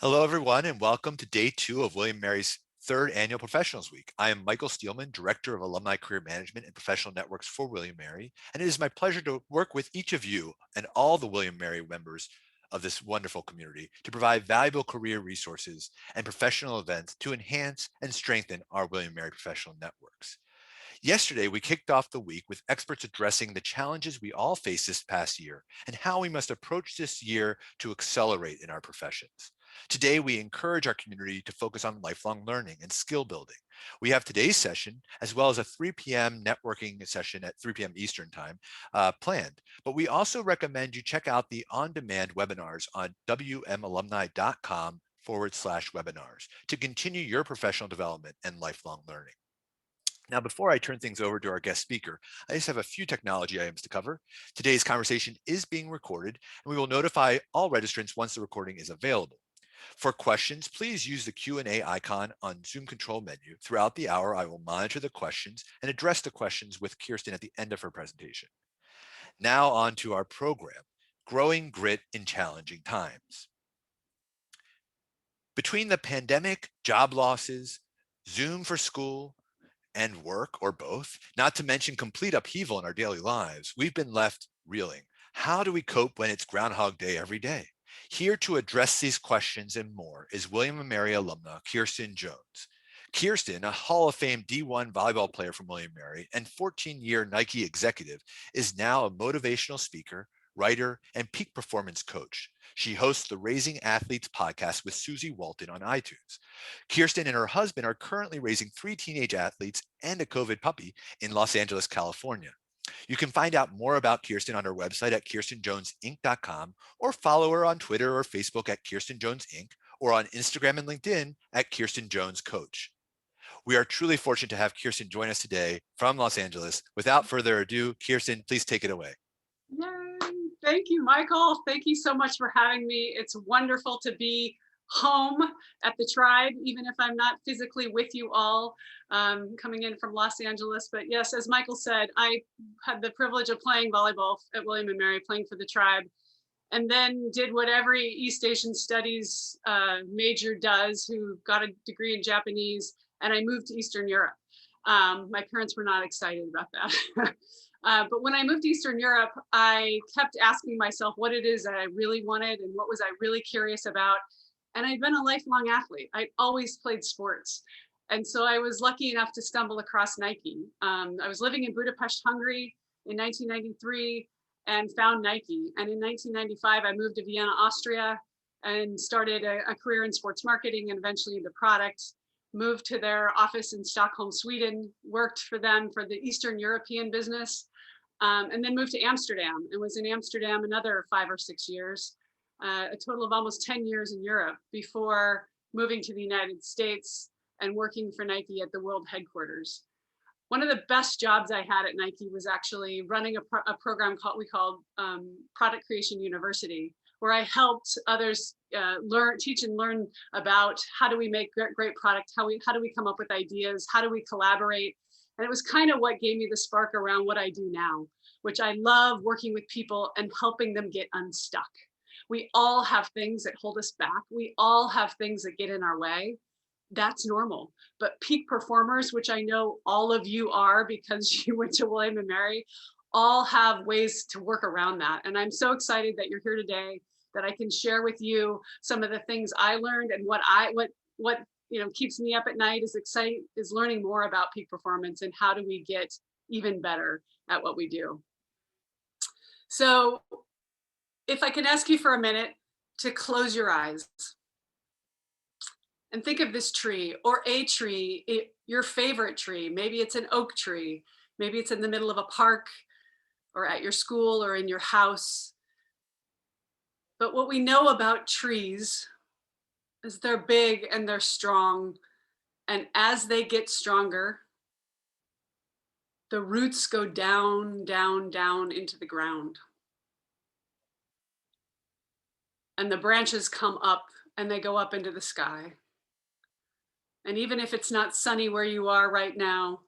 Hello, everyone, and welcome to day 2 of William Mary's third annual Professionals Week. I am Michael Steelman, Director of Alumni Career Management and Professional Networks for William Mary, and it is my pleasure to work with each of you and all the William Mary members of this wonderful community to provide valuable career resources and professional events to enhance and strengthen our William Mary professional networks. Yesterday, we kicked off the week with experts addressing the challenges we all face this past year and how we must approach this year to accelerate in our professions. Today, we encourage our community to focus on lifelong learning and skill building. We have today's session, as well as a 3 p.m. networking session at 3 p.m. Eastern Time planned. But we also recommend you check out the on-demand webinars on wmalumni.com/webinars to continue your professional development and lifelong learning. Now, before I turn things over to our guest speaker, I just have a few technology items to cover. Today's conversation is being recorded, and we will notify all registrants once the recording is available. For questions, please use the Q&A icon on Zoom control menu. Throughout the hour, I will monitor the questions and address the questions with Kirsten at the end of her presentation. Now on to our program, Growing Grit in Challenging Times. Between the pandemic, job losses, Zoom for school, and work, or both, not to mention complete upheaval in our daily lives, we've been left reeling. How do we cope when it's Groundhog Day every day? Here to address these questions and more is William & Mary alumna Kirsten Jones. Kirsten, a Hall of Fame D1 volleyball player from William & Mary and 14-year Nike executive, is now a motivational speaker, writer, and peak performance coach. She hosts the Raising Athletes podcast with Susie Walton on iTunes. Kirsten and her husband are currently raising 3 teenage athletes and a COVID puppy in Los Angeles, California. You can find out more about Kirsten on her website at kirstenjonesinc.com or follow her on Twitter or Facebook at Kirsten Jones Inc. or on Instagram and LinkedIn at Kirsten Jones Coach. We are truly fortunate to have Kirsten join us today from Los Angeles. Without further ado, Kirsten, please take it away. Yay. Thank you, Michael. Thank you so much for having me. It's wonderful to be home at the tribe, even if I'm not physically with you all, coming in from Los Angeles. But yes, as Michael said, I had the privilege of playing volleyball at William & Mary, playing for the tribe, and then did what every East Asian Studies major does, who got a degree in Japanese, and I moved to Eastern Europe. My parents were not excited about that. But when I moved to Eastern Europe, I kept asking myself what it is that I really wanted and what was I really curious about. And I'd been a lifelong athlete. I'd always played sports. And so I was lucky enough to stumble across Nike. I was living in Budapest, Hungary in 1993 and found Nike. And in 1995, I moved to Vienna, Austria, and started a career in sports marketing and eventually into product. Moved to their office in Stockholm, Sweden, worked for them for the Eastern European business, and then moved to Amsterdam and was in Amsterdam another 5 or 6 years, a total of almost 10 years in Europe before moving to the United States and working for Nike at the world headquarters. One of the best jobs I had at Nike was actually running a program we called Product Creation University, where I helped others teach and learn about how do we make great product, how do we come up with ideas, how do we collaborate. And it was kind of what gave me the spark around what I do now, which I love working with people and helping them get unstuck. We all have things that hold us back. We all have things that get in our way. That's normal. But peak performers, which I know all of you are because you went to William & Mary, all have ways to work around that. And I'm so excited that you're here today, that I can share with you some of the things I learned and what keeps me up at night is learning more about peak performance and how do we get even better at what we do. So if I can ask you for a minute to close your eyes and think of this tree or a tree, your favorite tree. Maybe it's an oak tree. Maybe it's in the middle of a park or at your school or in your house. But what we know about trees is they're big and they're strong. And as they get stronger, the roots go down, down, down into the ground. And the branches come up and they go up into the sky. And even if it's not sunny where you are right now,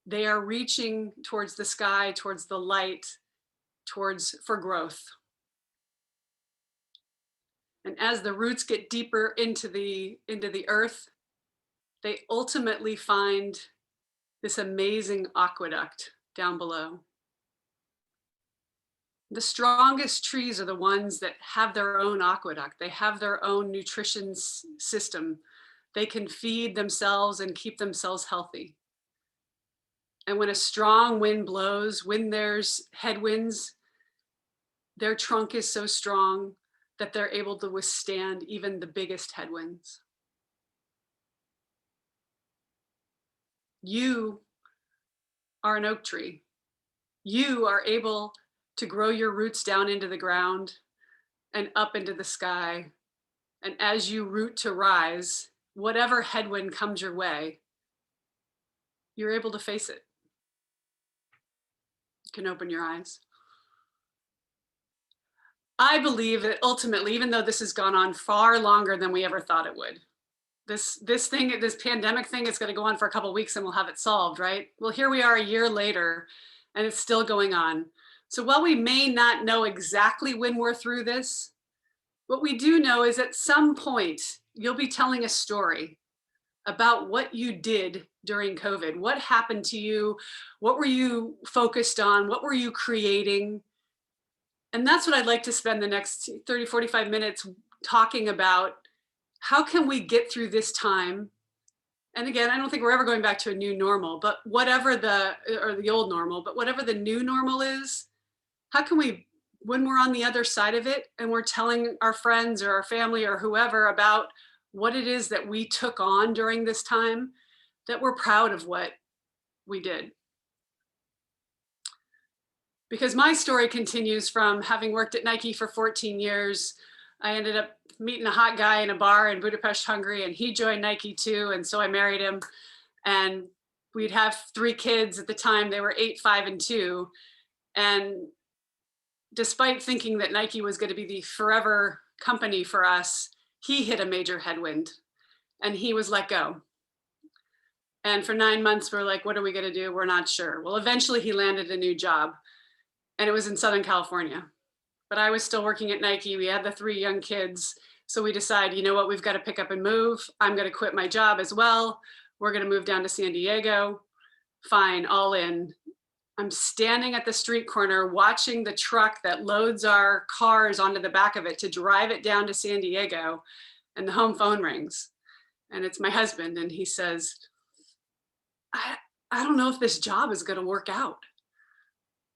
they are reaching towards the sky, towards the light, for growth. And as the roots get deeper into the earth, they ultimately find this amazing aqueduct down below. The strongest trees are the ones that have their own aqueduct. They have their own nutrition system. They can feed themselves and keep themselves healthy. And when a strong wind blows, when there's headwinds, their trunk is so strong that they're able to withstand even the biggest headwinds. You are an oak tree. You are able to grow your roots down into the ground and up into the sky. And as you root to rise, whatever headwind comes your way, you're able to face it. You can open your eyes. I believe that ultimately, even though this has gone on far longer than we ever thought it would, this pandemic thing is going to go on for a couple of weeks and we'll have it solved, right? Well, here we are a year later and it's still going on. So while we may not know exactly when we're through this, what we do know is at some point, you'll be telling a story about what you did during COVID. What happened to you? What were you focused on? What were you creating? And that's what I'd like to spend the next 30, 45 minutes talking about. How can we get through this time? And again, I don't think we're ever going back to a new normal, but whatever the old normal, but whatever the new normal is, how can we, when we're on the other side of it and we're telling our friends or our family or whoever about what it is that we took on during this time, that we're proud of what we did. Because my story continues from having worked at Nike for 14 years. I ended up meeting a hot guy in a bar in Budapest, Hungary, and he joined Nike too. And so I married him, and we'd have 3 kids at the time. They were 8, 5, and 2. And despite thinking that Nike was going to be the forever company for us, he hit a major headwind and he was let go. And for 9 months, we're like, what are we going to do? We're not sure. Well, eventually he landed a new job, and it was in Southern California. But I was still working at Nike. We had the 3 young kids. So we decided, you know what, we've got to pick up and move. I'm going to quit my job as well. We're going to move down to San Diego. Fine, all in. I'm standing at the street corner watching the truck that loads our cars onto the back of it to drive it down to San Diego. And the home phone rings. And it's my husband. And he says, I don't know if this job is going to work out.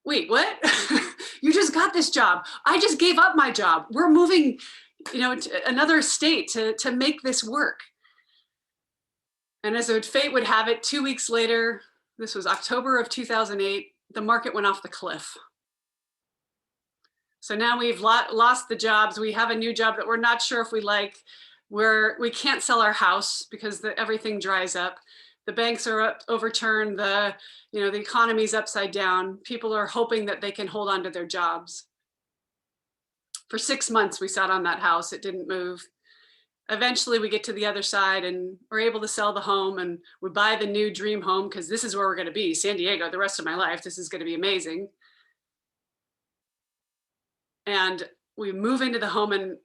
Wait, what? You just got this job. I just gave up my job. We're moving, to another state to make this work. And as fate would have it, 2 weeks later, this was October of 2008, the market went off the cliff. So now we've lost the jobs. We have a new job that we're not sure if we like. We can't sell our house because everything dries up. The banks are overturned. The economy's upside down. People are hoping that they can hold on to their jobs. For 6 months, we sat on that house. It didn't move. Eventually, we get to the other side and we're able to sell the home, and we buy the new dream home because this is where we're going to be, San Diego, the rest of my life. This is going to be amazing. And we move into the home, and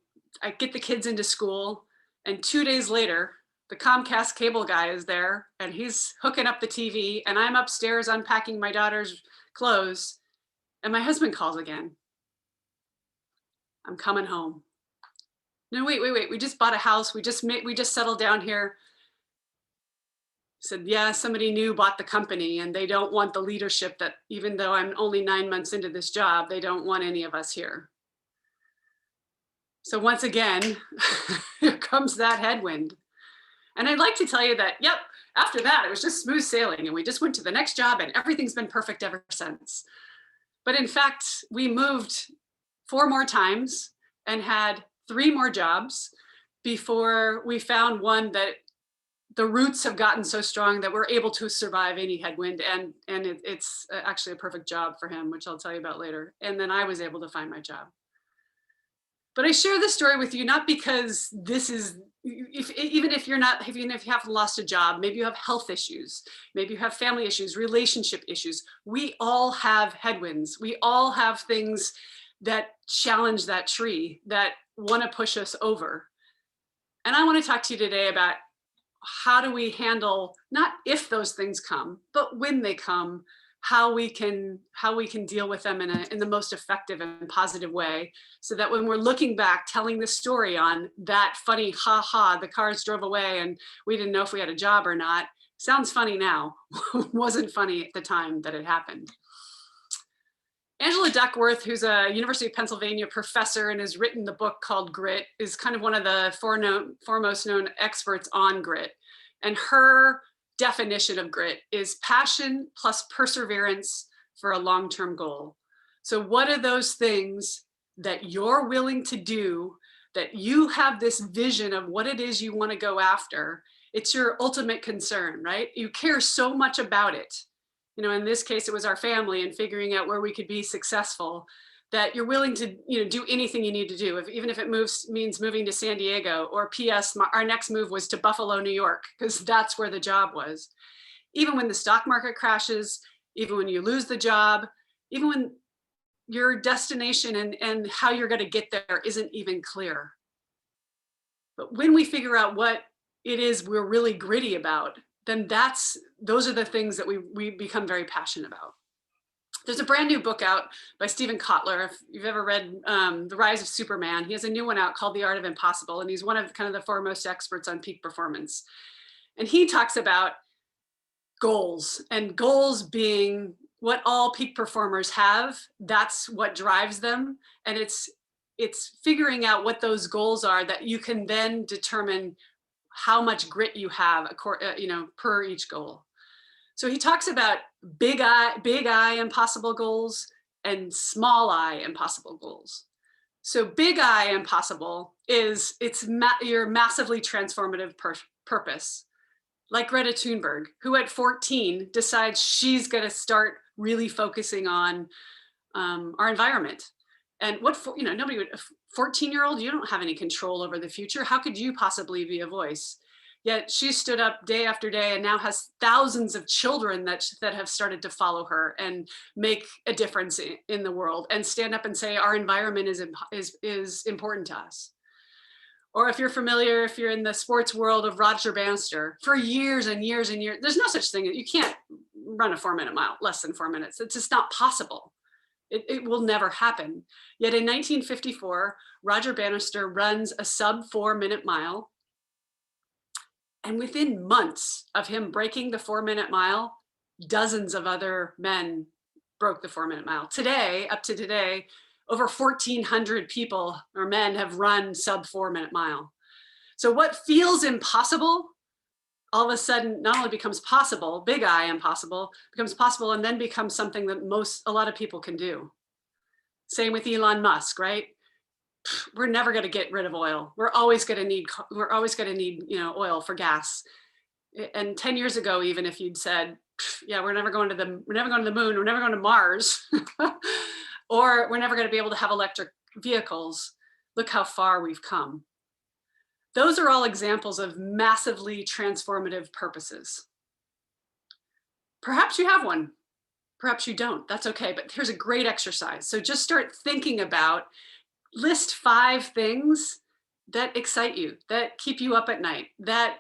I get the kids into school, and 2 days later, the Comcast cable guy is there and he's hooking up the TV, and I'm upstairs unpacking my daughter's clothes, and my husband calls again. I'm coming home. No, wait. We just bought a house. We just settled down here. Said, yeah, somebody new bought the company and they don't want the leadership that, even though I'm only 9 months into this job, they don't want any of us here. So once again, here comes that headwind. And I'd like to tell you that, yep, after that, it was just smooth sailing and we just went to the next job and everything's been perfect ever since. But in fact, we moved 4 more times and had 3 more jobs before we found one that the roots have gotten so strong that we're able to survive any headwind. And it's actually a perfect job for him, which I'll tell you about later. And then I was able to find my job. But I share this story with you, not because this is, even if you haven't lost a job, maybe you have health issues, maybe you have family issues, relationship issues. We all have headwinds. We all have things that challenge that tree, that want to push us over. And I want to talk to you today about how do we handle, not if those things come, but when they come, how we can deal with them in the most effective and positive way, so that when we're looking back telling the story on that funny ha ha, the cars drove away and we didn't know if we had a job or not, sounds funny now, wasn't funny at the time that it happened. Angela Duckworth, who's a University of Pennsylvania professor and has written the book called Grit, is kind of one of the foremost known experts on grit. And her definition of grit is passion plus perseverance for a long-term goal. So what are those things that you're willing to do, that you have this vision of what it is you want to go after? It's your ultimate concern, right? You care so much about it. You know, in this case, it was our family and figuring out where we could be successful, that you're willing to, do anything you need to do, even if it means moving to San Diego, or PS, our next move was to Buffalo, New York, because that's where the job was. Even when the stock market crashes, even when you lose the job, even when your destination and how you're going to get there isn't even clear. But when we figure out what it is we're really gritty about, then those are the things that we become very passionate about. There's a brand new book out by Stephen Kotler. If you've ever read The Rise of Superman, he has a new one out called The Art of Impossible, and he's one of kind of the foremost experts on peak performance. And he talks about goals, and goals being what all peak performers have. That's what drives them. And it's figuring out what those goals are that you can then determine how much grit you have, per each goal. So he talks about big I impossible goals and small I impossible goals. So big I impossible is your massively transformative purpose. Like Greta Thunberg, who at 14 decides she's going to start really focusing on our environment. And nobody would, a 14-year-old, you don't have any control over the future. How could you possibly be a voice? Yet she stood up day after day and now has thousands of children that have started to follow her and make a difference in the world and stand up and say our environment is important to us. Or if you're familiar, if you're in the sports world, of Roger Bannister, for years and years and years, there's no such thing. You can't run a 4-minute mile, less than 4 minutes. It's just not possible. It will never happen. Yet in 1954, Roger Bannister runs a sub 4-minute mile. And within months of him breaking the 4-minute mile, dozens of other men broke the 4-minute mile. Today, up to today, over 1,400 people or men have run sub 4-minute mile. So what feels impossible, all of a sudden not only becomes possible, big I impossible, becomes possible, and then becomes something that a lot of people can do. Same with Elon Musk, right? We're never going to get rid of oil. We're always going to need oil for gas. And 10 years ago, even if you'd said, yeah, we're never going to the moon, we're never going to Mars, or we're never going to be able to have electric vehicles, look how far we've come. Those are all examples of massively transformative purposes. Perhaps you have one, perhaps you don't, that's okay, but here's a great exercise. So just start thinking about, list 5 things that excite you, that keep you up at night, that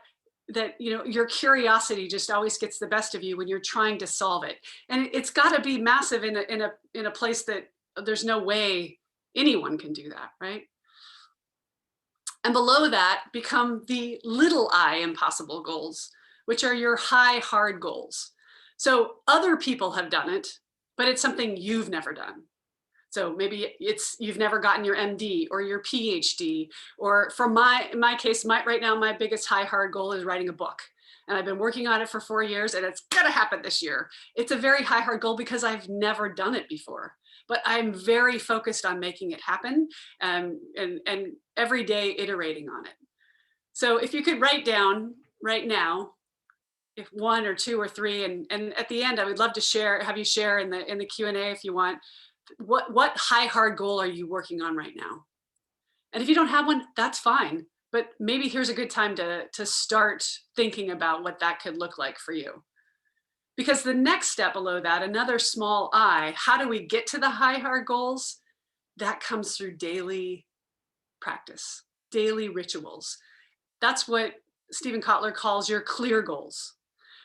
your curiosity just always gets the best of you when you're trying to solve it. And it's got to be massive in a place that there's no way anyone can do that, right? And below that become the little I impossible goals, which are your high, hard goals. So other people have done it, but it's something you've never done. So maybe you've never gotten your MD or your PhD, or in my case, right now, my biggest high, hard goal is writing a book. And I've been working on it for 4 years, and it's gonna happen this year. It's a very high, hard goal because I've never done it before, but I'm very focused on making it happen, and every day iterating on it. So if you could write down right now, if 1 or 2 or 3, and at the end, I would love to have you share in the Q&A if you want, what high, hard goal are you working on right now? And if you don't have one, that's fine. But maybe here's a good time to start thinking about what that could look like for you. Because the next step below that, another small I, how do we get to the high, hard goals? that comes through daily practice, daily rituals. That's what Stephen Kotler calls your clear goals.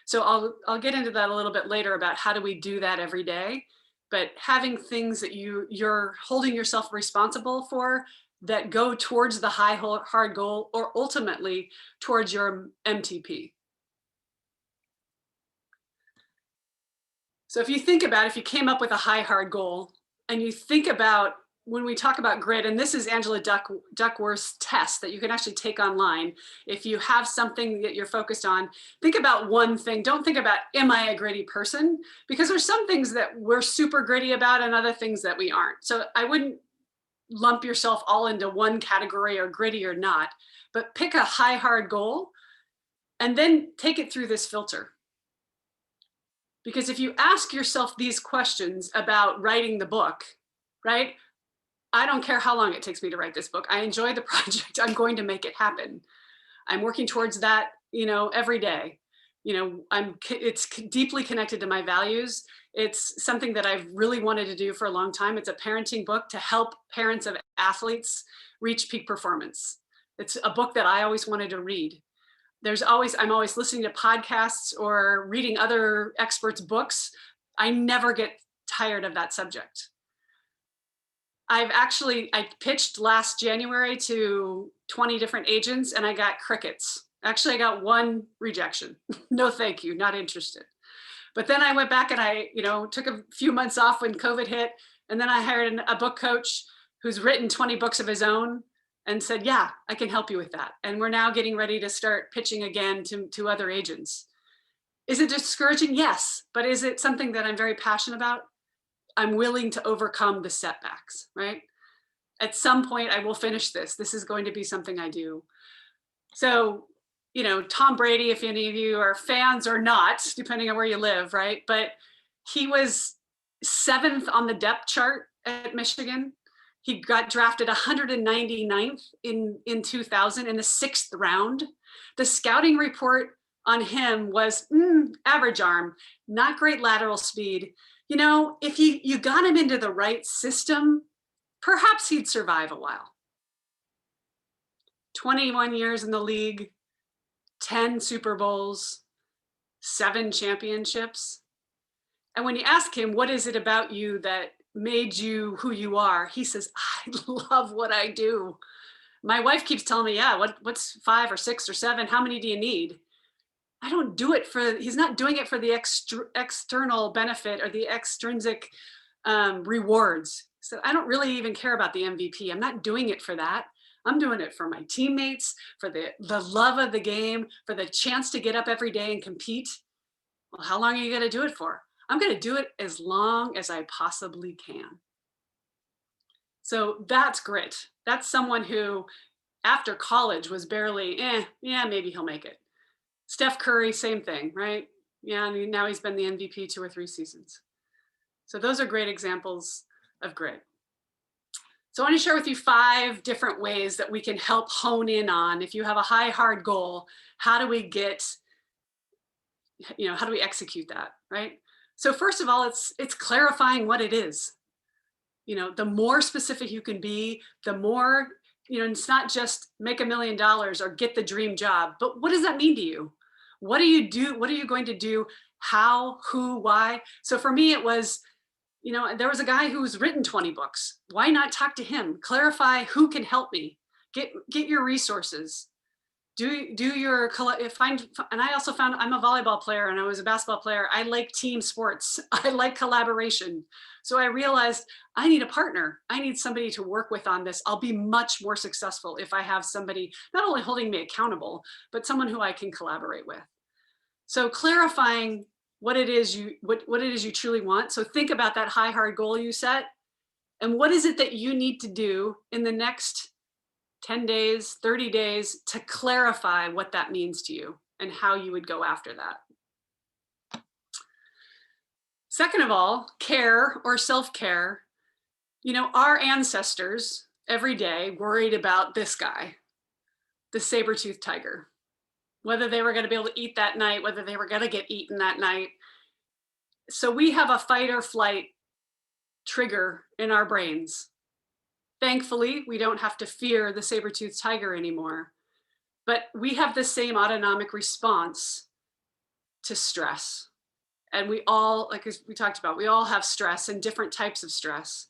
So I'll get into that a little bit later about how do we do that every day, but having things that you're holding yourself responsible for that go towards the hard goal or ultimately towards your MTP. So if you think about, if you came up with a hard goal and you think about when we talk about grit, and this is Angela Duckworth's test that you can actually take online. If you have something that you're focused on, think about one thing. Don't think about, am I a gritty person? Because there's some things that we're super gritty about and other things that we aren't. So I wouldn't lump yourself all into one category or gritty or not, but pick a hard goal and then take it through this filter. Because if you ask yourself these questions about writing the book, right? I don't care how long it takes me to write this book. I enjoy the project. I'm going to make it happen. I'm working towards that, every day. It's deeply connected to my values. It's something that I've really wanted to do for a long time. It's a parenting book to help parents of athletes reach peak performance. It's a book that I always wanted to read. I'm always listening to podcasts or reading other experts' books. I never get tired of that subject. I pitched last January to 20 different agents and I got crickets. Actually, I got one rejection. No, thank you, not interested. But then I went back and I, took a few months off when COVID hit. And then I hired a book coach who's written 20 books of his own and said, yeah, I can help you with that. And we're now getting ready to start pitching again to other agents. Is it discouraging? Yes. But is it something that I'm very passionate about? I'm willing to overcome the setbacks, right? At some point, I will finish this. This is going to be something I do. So, Tom Brady, if any of you are fans or not, depending on where you live, right? But he was 7th on the depth chart at Michigan. He got drafted 199th in 2000 in the 6th round. The scouting report on him was average arm, not great lateral speed. If you got him into the right system, perhaps he'd survive a while. 21 years in the league, 10 Super Bowls, 7 championships. And when you ask him, what is it about you that made you who you are? He says, I love what I do. My wife keeps telling me, yeah, what's 5 or 6 or 7? How many do you need? I don't do it he's not doing it for the external benefit or the extrinsic rewards. So I don't really even care about the MVP. I'm not doing it for that. I'm doing it for my teammates, for the love of the game, for the chance to get up every day and compete. Well, how long are you going to do it for? I'm going to do it as long as I possibly can. So that's grit. That's someone who, after college, was barely, yeah, maybe he'll make it. Steph Curry, same thing, right? Yeah, and now he's been the MVP 2 or 3 seasons. So those are great examples of grit. So I want to share with you 5 different ways that we can help hone in on, if you have a hard goal, how do we how do we execute that, right? So first of all, it's clarifying what it is. The more specific you can be, the more, it's not just make $1 million or get the dream job, but what does that mean to you? What do you do? What are you going to do? How, who, why? So for me, it was, there was a guy who's written 20 books. Why not talk to him? Clarify who can help me. Get your resources. Do your and I also found I'm a volleyball player and I was a basketball player. I like team sports. I like collaboration. So I realized I need a partner. I need somebody to work with on this. I'll be much more successful if I have somebody not only holding me accountable, but someone who I can collaborate with. So clarifying what it is you truly want. So think about that hard goal you set, and what is it that you need to do in the next 10 days, 30 days to clarify what that means to you and how you would go after that. Second of all, care or self-care. Our ancestors every day worried about this guy, the saber-toothed tiger, whether they were going to be able to eat that night, whether they were going to get eaten that night. So we have a fight or flight trigger in our brains. Thankfully, we don't have to fear the saber-toothed tiger anymore, but we have the same autonomic response to stress. And we all, like we talked about, we all have stress and different types of stress.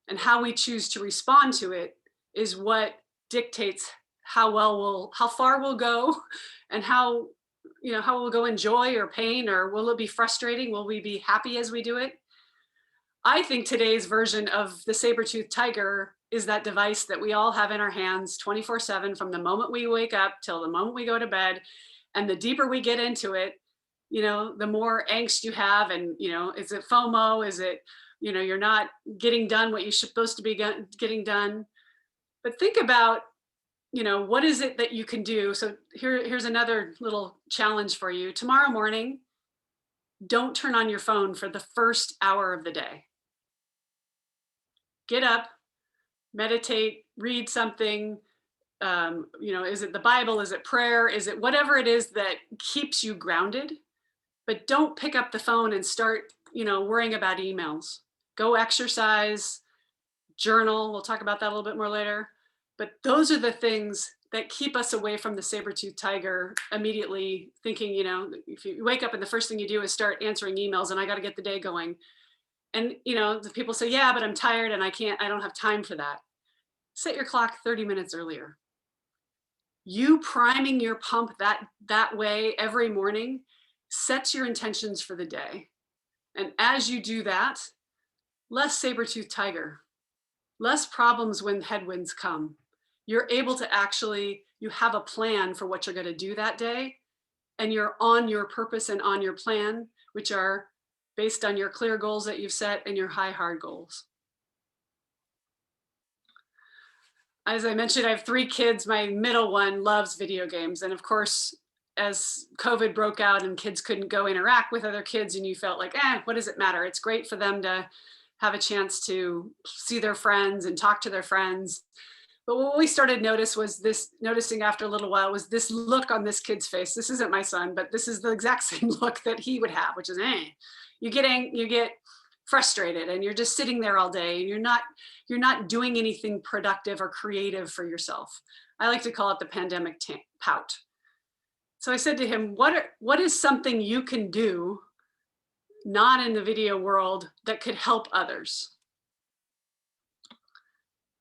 And how we choose to respond to it is what dictates how far we'll go and how we'll go in joy or pain, or will it be frustrating? Will we be happy as we do it? I think today's version of the saber-toothed tiger is that device that we all have in our hands 24/7 from the moment we wake up till the moment we go to bed. And the deeper we get into it, the more angst you have. And, is it FOMO? Is it, you're not getting done what you're supposed to be getting done? But think about, what is it that you can do? So here's another little challenge for you. Tomorrow morning, don't turn on your phone for the first hour of the day. Get up, meditate, read something. Is it the Bible? Is it prayer? Is it whatever it is that keeps you grounded? But don't pick up the phone and start, worrying about emails. Go exercise, journal. We'll talk about that a little bit more later. But those are the things that keep us away from the saber-toothed tiger immediately thinking, if you wake up and the first thing you do is start answering emails and I got to get the day going. And, the people say, yeah, but I'm tired and I don't have time for that. Set your clock 30 minutes earlier. You priming your pump that way every morning sets your intentions for the day. And as you do that, less saber-toothed tiger, less problems when headwinds come. You're able to you have a plan for what you're going to do that day, and you're on your purpose and on your plan, which are based on your clear goals that you've set and your high, hard goals. As I mentioned, I have 3 kids. My middle one loves video games. And of course, as COVID broke out and kids couldn't go interact with other kids, and you felt like, what does it matter? It's great for them to have a chance to see their friends and talk to their friends. But what we started noticing after a little while was this look on this kid's face. This isn't my son, but this is the exact same look that he would have, which is, you get frustrated and you're just sitting there all day and you're not doing anything productive or creative for yourself. I like to call it the pandemic pout. So I said to him, what is something you can do, not in the video world, that could help others?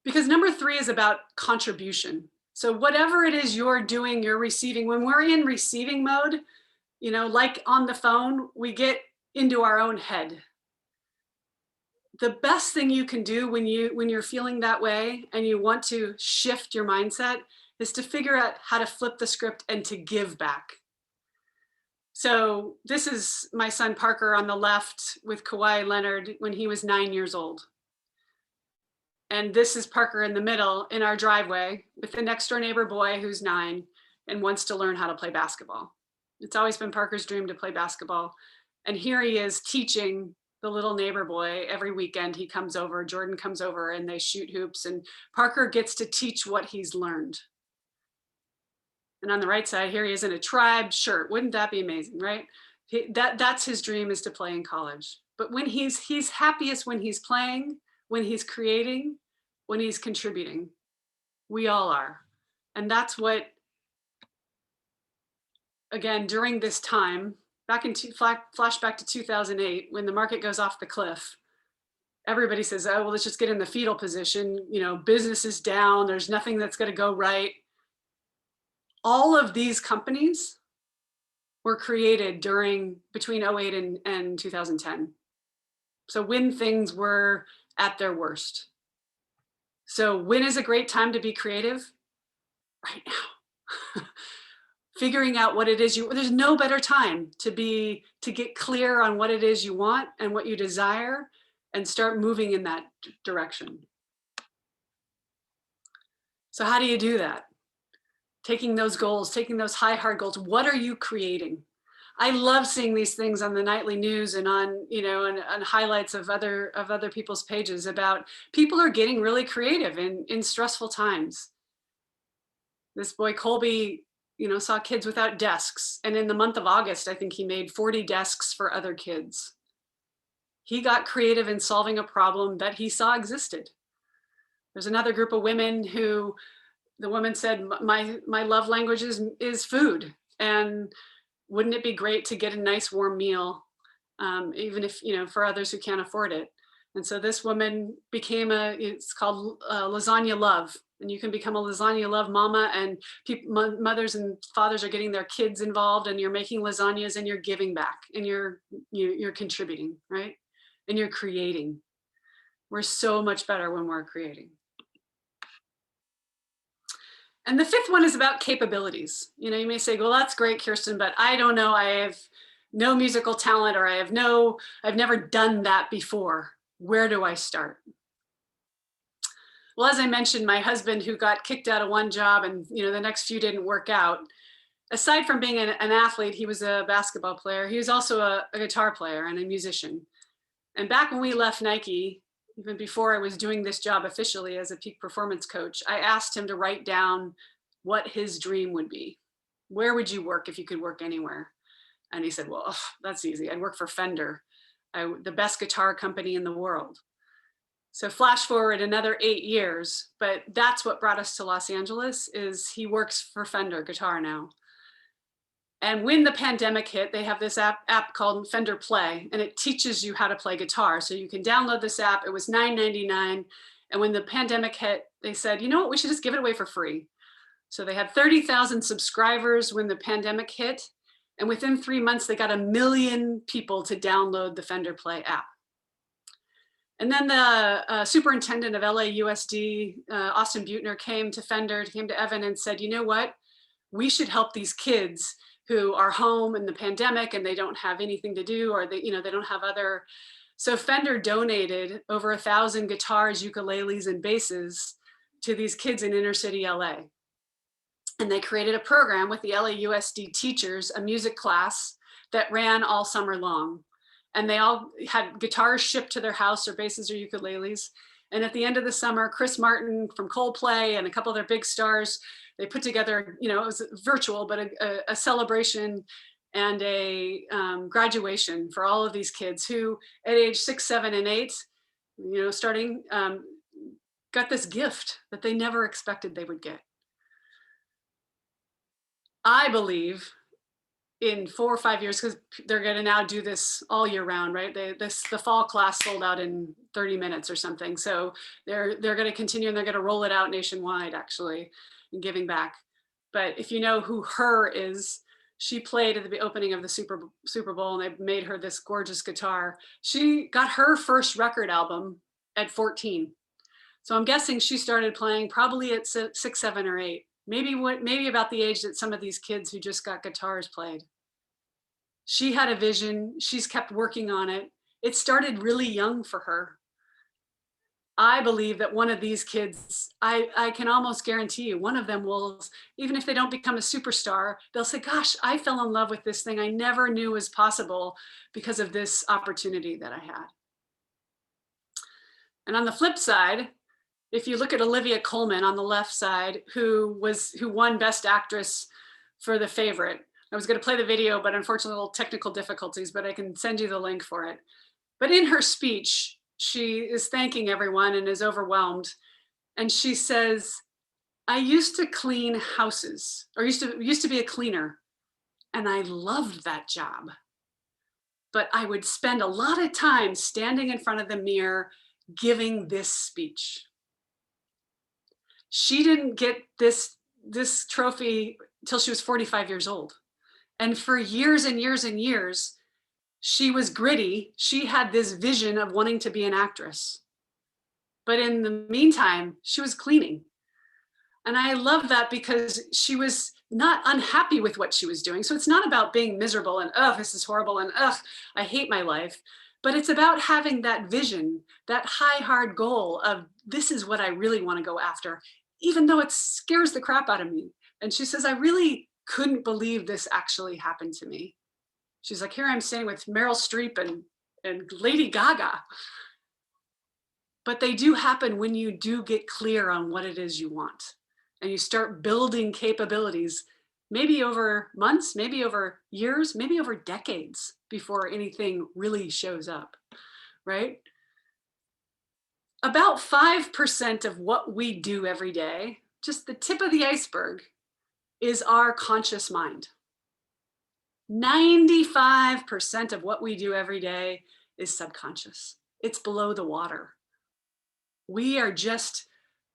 Because number 3 is about contribution. So whatever it is you're doing, you're receiving. When we're in receiving mode, like on the phone, we get into our own head. The best thing you can do when you're feeling that way and you want to shift your mindset is to figure out how to flip the script and to give back. So this is my son Parker on the left with Kawhi Leonard when he was 9 years old. And this is Parker in the middle in our driveway with the next door neighbor boy who's 9 and wants to learn how to play basketball. It's always been Parker's dream to play basketball. And here he is teaching the little neighbor boy. Every weekend he comes over, Jordan comes over, and they shoot hoops, and Parker gets to teach what he's learned. And on the right side, here he is in a Tribe shirt. Wouldn't that be amazing, right? That's his dream, is to play in college. But when he's happiest when he's playing, when he's creating, when he's contributing. We all are. And that's what, again, during this time, flashback to 2008, when the market goes off the cliff, everybody says, oh, well, let's just get in the fetal position. Business is down. There's nothing that's going to go right. All of these companies were created between 2008 and 2010. So when things were at their worst. So when is a great time to be creative? Right now. Figuring out what it is there's no better time to get clear on what it is you want and what you desire and start moving in that direction. So how do you do that? Taking those goals, taking those high, hard goals. What are you creating? I love seeing these things on the nightly news and on, and highlights of other people's pages about people are getting really creative in stressful times. This boy, Colby, saw kids without desks. And in the month of August, I think he made 40 desks for other kids. He got creative in solving a problem that he saw existed. There's another group of women who the woman said, my love language is food. And wouldn't it be great to get a nice warm meal, even if, for others who can't afford it. And so this woman became it's called Lasagna Love. And you can become a Lasagna Love mama, and mothers and fathers are getting their kids involved, and you're making lasagnas and you're giving back and you're contributing, right? And you're creating. We're so much better when we're creating. And the fifth one is about capabilities. You may say, well, that's great, Kirsten, but I don't know. I have no musical talent, or I've never done that before. Where do I start? Well, as I mentioned, my husband, who got kicked out of one job and the next few didn't work out, aside from being an athlete, he was a basketball player. He was also a guitar player and a musician. And back when we left Nike, even before I was doing this job officially as a peak performance coach, I asked him to write down what his dream would be. Where would you work if you could work anywhere? And he said, well, that's easy. I'd work for Fender, the best guitar company in the world. So flash forward another 8 years, but that's what brought us to Los Angeles. Is he works for Fender Guitar now. And when the pandemic hit, they have this app called Fender Play, and it teaches you how to play guitar. So you can download this app. It was $9.99. And when the pandemic hit, they said, you know what, we should just give it away for free. So they had 30,000 subscribers when the pandemic hit. And within 3 months, they got 1 million people to download the Fender Play app. And then the superintendent of LAUSD, Austin Butner, came to Evan and said, you know what, we should help these kids who are home in the pandemic and they don't have anything to do, or they don't have other. So Fender donated over 1,000 guitars, ukuleles, and basses to these kids in inner city LA. And they created a program with the LAUSD teachers, a music class that ran all summer long. And they all had guitars shipped to their house, or basses or ukuleles. And at the end of the summer, Chris Martin from Coldplay and a couple of their big stars, they put together, it was virtual, but a celebration and a graduation for all of these kids who at age 6, 7, and 8, starting, got this gift that they never expected they would get. I believe in 4 or 5 years, because they're going to now do this all year round, right? The fall class sold out in 30 minutes or something. So they're going to continue, and they're going to roll it out nationwide, actually, and giving back. But if you know who Her is, she played at the opening of the Super Bowl, and they made her this gorgeous guitar. She got her first record album at 14. So I'm guessing she started playing probably at 6, 7, or 8. Maybe about the age that some of these kids who just got guitars played. She had a vision. She's kept working on it. It started really young for her. I believe that one of these kids, I can almost guarantee you, one of them will, even if they don't become a superstar, they'll say, gosh, I fell in love with this thing I never knew was possible because of this opportunity that I had. And on the flip side, if you look at Olivia Colman on the left side, who won Best Actress for The Favorite. I was going to play the video, but unfortunately, little technical difficulties, but I can send you the link for it. But in her speech, she is thanking everyone and is overwhelmed. And she says, I used to clean houses, or used to be a cleaner, and I loved that job. But I would spend a lot of time standing in front of the mirror giving this speech. She didn't get this trophy till she was 45 years old. And for years and years and years, she was gritty. She had this vision of wanting to be an actress. But in the meantime, she was cleaning. And I love that because she was not unhappy with what she was doing. So it's not about being miserable and, oh, this is horrible, and, oh, I hate my life. But it's about having that vision, that high, hard goal of, this is what I really want to go after, even though it scares the crap out of me. And she says, I really couldn't believe this actually happened to me. She's like, here I'm staying with Meryl Streep and Lady Gaga. But they do happen when you do get clear on what it is you want. And you start building capabilities, maybe over months, maybe over years, maybe over decades before anything really shows up, right? About 5% of what we do every day, just the tip of the iceberg, is our conscious mind. 95% of what we do every day is subconscious. It's below the water. We are just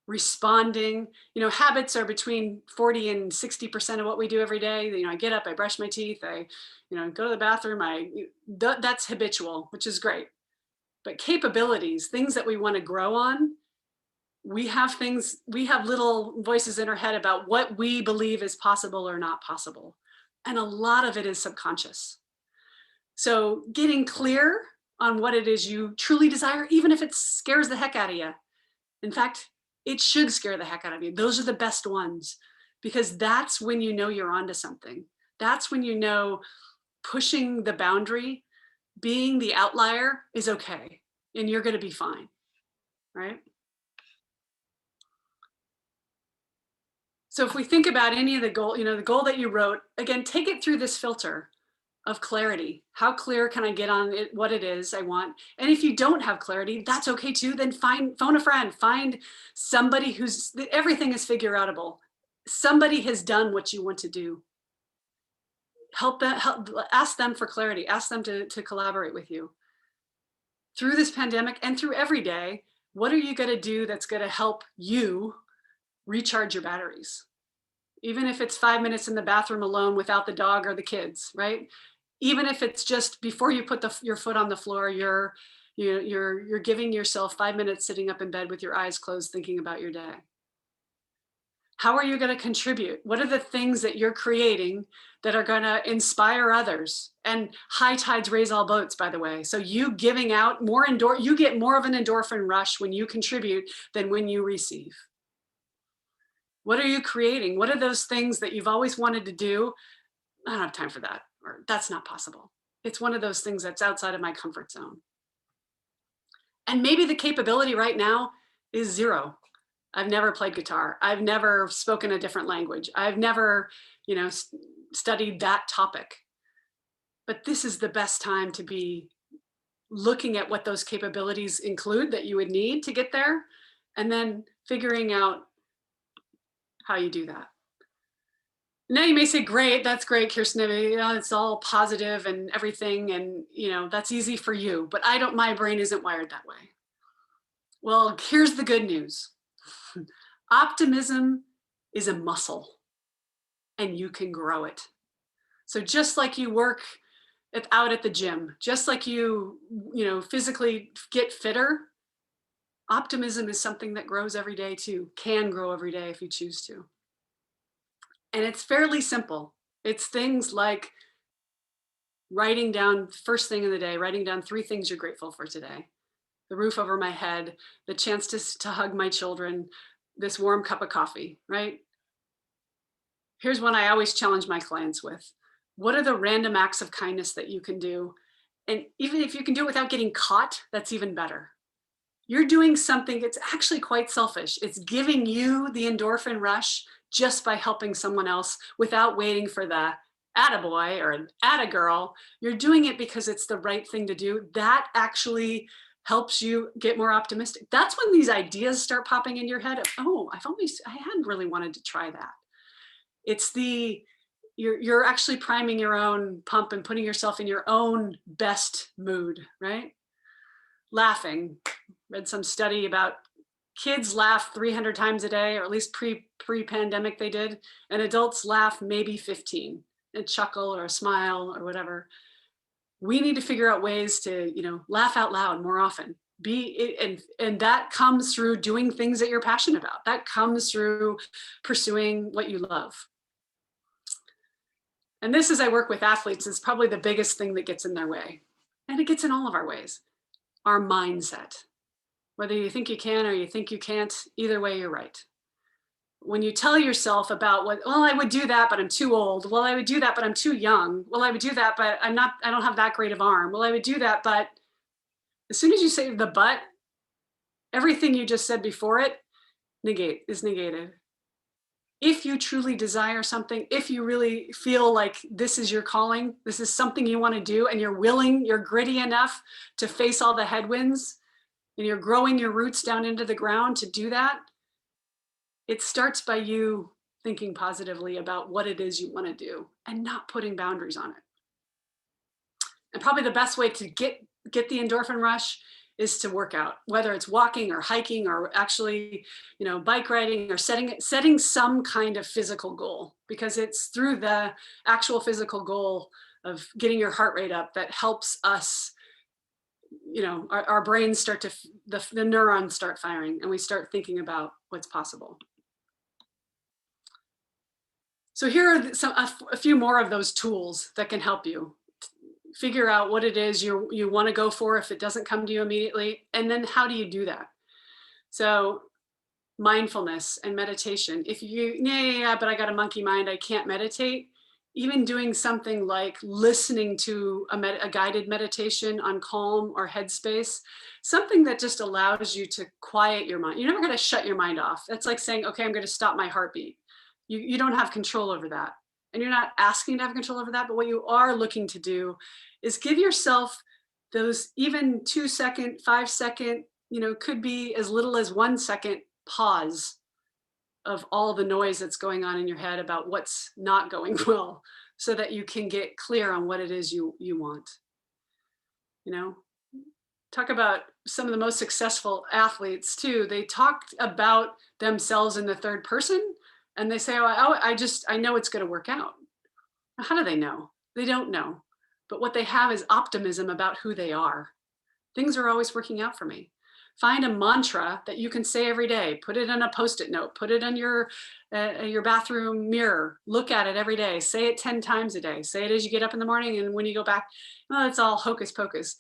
responding. Habits are between 40 and 60% of what we do every day. I get up, I brush my teeth, I go to the bathroom, that's habitual, which is great. But capabilities, things that we want to grow on, we have little voices in our head about what we believe is possible or not possible. And a lot of it is subconscious. So getting clear on what it is you truly desire, even if it scares the heck out of you. In fact, it should scare the heck out of you. Those are the best ones, because that's when you know you're onto something. That's when you know pushing the boundary, being the outlier is okay, and you're going to be fine, right? So if we think about any of the goal, the goal that you wrote, again, take it through this filter of clarity. How clear can I get on it, what it is I want? And if you don't have clarity, that's okay too. Then phone a friend, find somebody everything is figure outable. Somebody has done what you want to do. Ask them for clarity, ask them to collaborate with you. Through this pandemic and through every day, what are you going to do that's going to help you recharge your batteries? Even if it's 5 minutes in the bathroom alone without the dog or the kids, right? Even if it's just before you put your foot on the floor, you're giving yourself 5 minutes sitting up in bed with your eyes closed, thinking about your day. How are you going to contribute? What are the things that you're creating that are going to inspire others? And high tides raise all boats, by the way. So you giving out more, you get more of an endorphin rush when you contribute than when you receive. What are you creating? What are those things that you've always wanted to do? I don't have time for that, or that's not possible. It's one of those things that's outside of my comfort zone. And maybe the capability right now is zero. I've never played guitar. I've never spoken a different language. I've never, studied that topic. But this is the best time to be looking at what those capabilities include that you would need to get there, and then figuring out how you do that. Now you may say, great, that's great, Kirsten, it's all positive and everything, and that's easy for you, but my brain isn't wired that way. Well, here's the good news. Optimism is a muscle, and you can grow it. So just like you work out at the gym, just like you physically get fitter, optimism is something that grows every day too, can grow every day if you choose to. And it's fairly simple. It's things like writing down first thing in the day, writing down 3 things you're grateful for today. The roof over my head, the chance to hug my children, this warm cup of coffee, right? Here's one I always challenge my clients with. What are the random acts of kindness that you can do? And even if you can do it without getting caught, that's even better. You're doing something that's actually quite selfish. It's giving you the endorphin rush just by helping someone else without waiting for the attaboy or attagirl. You're doing it because it's the right thing to do. That actually helps you get more optimistic. That's when these ideas start popping in your head of, oh, I hadn't really wanted to try that. It's you're actually priming your own pump and putting yourself in your own best mood, right? Laughing. Read some study about kids laugh 300 times a day, or at least pre-pandemic they did, and adults laugh maybe 15, a chuckle or a smile or whatever. We need to figure out ways to, laugh out loud more often. And that comes through doing things that you're passionate about. That comes through pursuing what you love. And this, as I work with athletes, is probably the biggest thing that gets in their way. And it gets in all of our ways. Our mindset. Whether you think you can or you think you can't, either way, you're right. When you tell yourself about I would do that, but I'm too old. Well, I would do that, but I'm too young. Well, I would do that, but I don't have that great of arm. Well, I would do that, but as soon as you say the but, everything you just said before it is negated. If you truly desire something, if you really feel like this is your calling, this is something you want to do, and you're gritty enough to face all the headwinds, and you're growing your roots down into the ground to do that, it starts by you thinking positively about what it is you want to do and not putting boundaries on it. And probably the best way to get the endorphin rush is to work out, whether it's walking or hiking or actually, bike riding or setting some kind of physical goal, because it's through the actual physical goal of getting your heart rate up that helps us, our brains start to, the neurons start firing and we start thinking about what's possible. So here are a few more of those tools that can help you figure out what it is you want to go for if it doesn't come to you immediately. And then how do you do that? So mindfulness and meditation. If but I got a monkey mind, I can't meditate. Even doing something like listening to a guided meditation on Calm or Headspace, something that just allows you to quiet your mind. You're never going to shut your mind off. That's like saying, okay, I'm going to stop my heartbeat. You don't have control over that. And you're not asking to have control over that, but what you are looking to do is give yourself those even 2 second, 5 second, could be as little as 1 second pause of all the noise that's going on in your head about what's not going well, so that you can get clear on what it is you want. Talk about some of the most successful athletes too. They talked about themselves in the third person and they say, I know it's going to work out. How do they know? They don't know. But what they have is optimism about who they are. Things are always working out for me. Find a mantra that you can say every day. Put it on a Post-it note. Put it on your bathroom mirror. Look at it every day. Say it 10 times a day. Say it as you get up in the morning and when you go back. Well, it's all hocus pocus.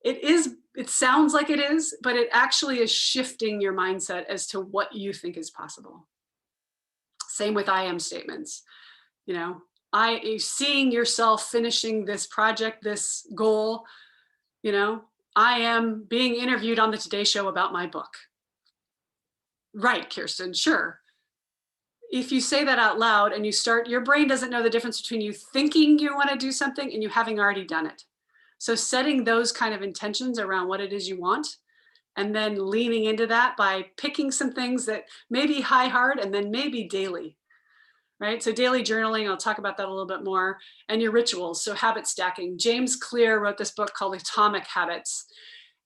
It sounds like it is, but it actually is shifting your mindset as to what you think is possible. Same with I am statements. Seeing yourself finishing this project, this goal, I am being interviewed on the Today Show about my book. Right, Kirsten, sure. If you say that out loud and your brain doesn't know the difference between you thinking you want to do something and you having already done it. So setting those kind of intentions around what it is you want, and then leaning into that by picking some things that may be hard and then maybe daily. Right? So daily journaling, I'll talk about that a little bit more, and your rituals. So habit stacking. James Clear wrote this book called Atomic Habits.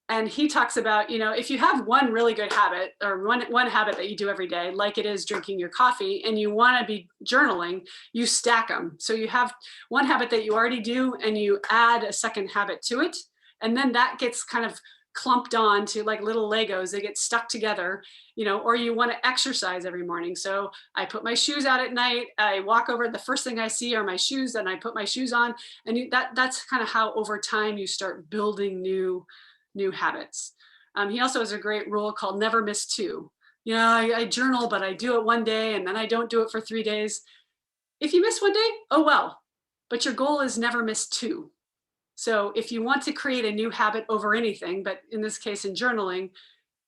And he talks about, if you have one really good habit or one habit that you do every day, like it is drinking your coffee, and you want to be journaling, you stack them. So you have one habit that you already do and you add a second habit to it. And then that gets kind of clumped on to like little Legos. They get stuck together, or you want to exercise every morning. So I put my shoes out at night. I walk over. The first thing I see are my shoes, and I put my shoes on. And that's kind of how over time you start building new habits. He also has a great rule called never miss two. I journal, but I do it one day and then I don't do it for 3 days. If you miss one day, oh well, but your goal is never miss two. So if you want to create a new habit over anything, but in this case in journaling,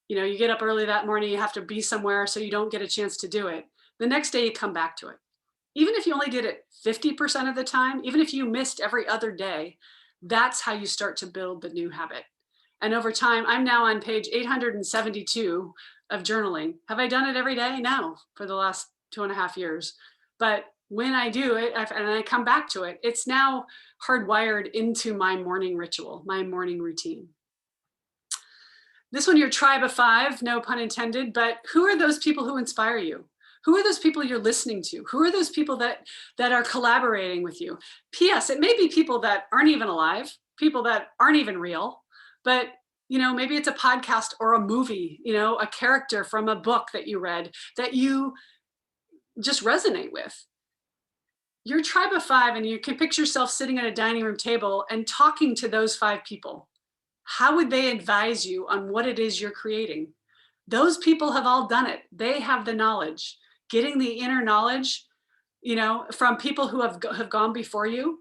you get up early that morning, you have to be somewhere so you don't get a chance to do it. The next day you come back to it. Even if you only did it 50% of the time, even if you missed every other day, that's how you start to build the new habit. And over time, I'm now on page 872 of journaling. Have I done it every day? No, for the last 2.5 years. But when I do it and I come back to it, it's now hardwired into my morning ritual, my morning routine. This one, your tribe of 5, no pun intended, but who are those people who inspire you? Who are those people you're listening to? Who are those people that are collaborating with you? P.S. It may be people that aren't even alive, people that aren't even real, but maybe it's a podcast or a movie, a character from a book that you read that you just resonate with. Your tribe of 5, and you can picture yourself sitting at a dining room table and talking to those 5 people. How would they advise you on what it is you're creating? Those people have all done it. They have the knowledge. Getting the inner knowledge, from people who have gone before you.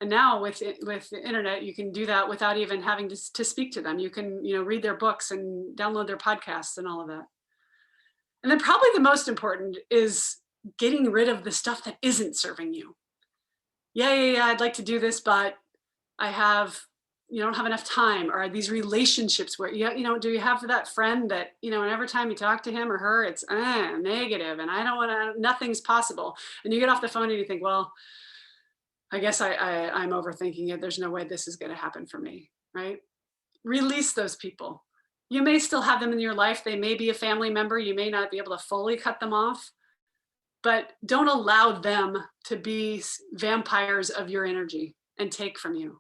And now with the internet, you can do that without even having to speak to them. You can, read their books and download their podcasts and all of that. And then probably the most important is getting rid of the stuff that isn't serving you. Yeah, I'd like to do this, but I have you don't have enough time? Or are these relationships where do you have that friend that, and every time you talk to him or her, it's negative, and I don't want to, nothing's possible. And you get off the phone and you think, well, I guess I'm overthinking it. There's no way this is going to happen for me, right? Release those people. You may still have them in your life. They may be a family member. You may not be able to fully cut them off, but don't allow them to be vampires of your energy and take from you.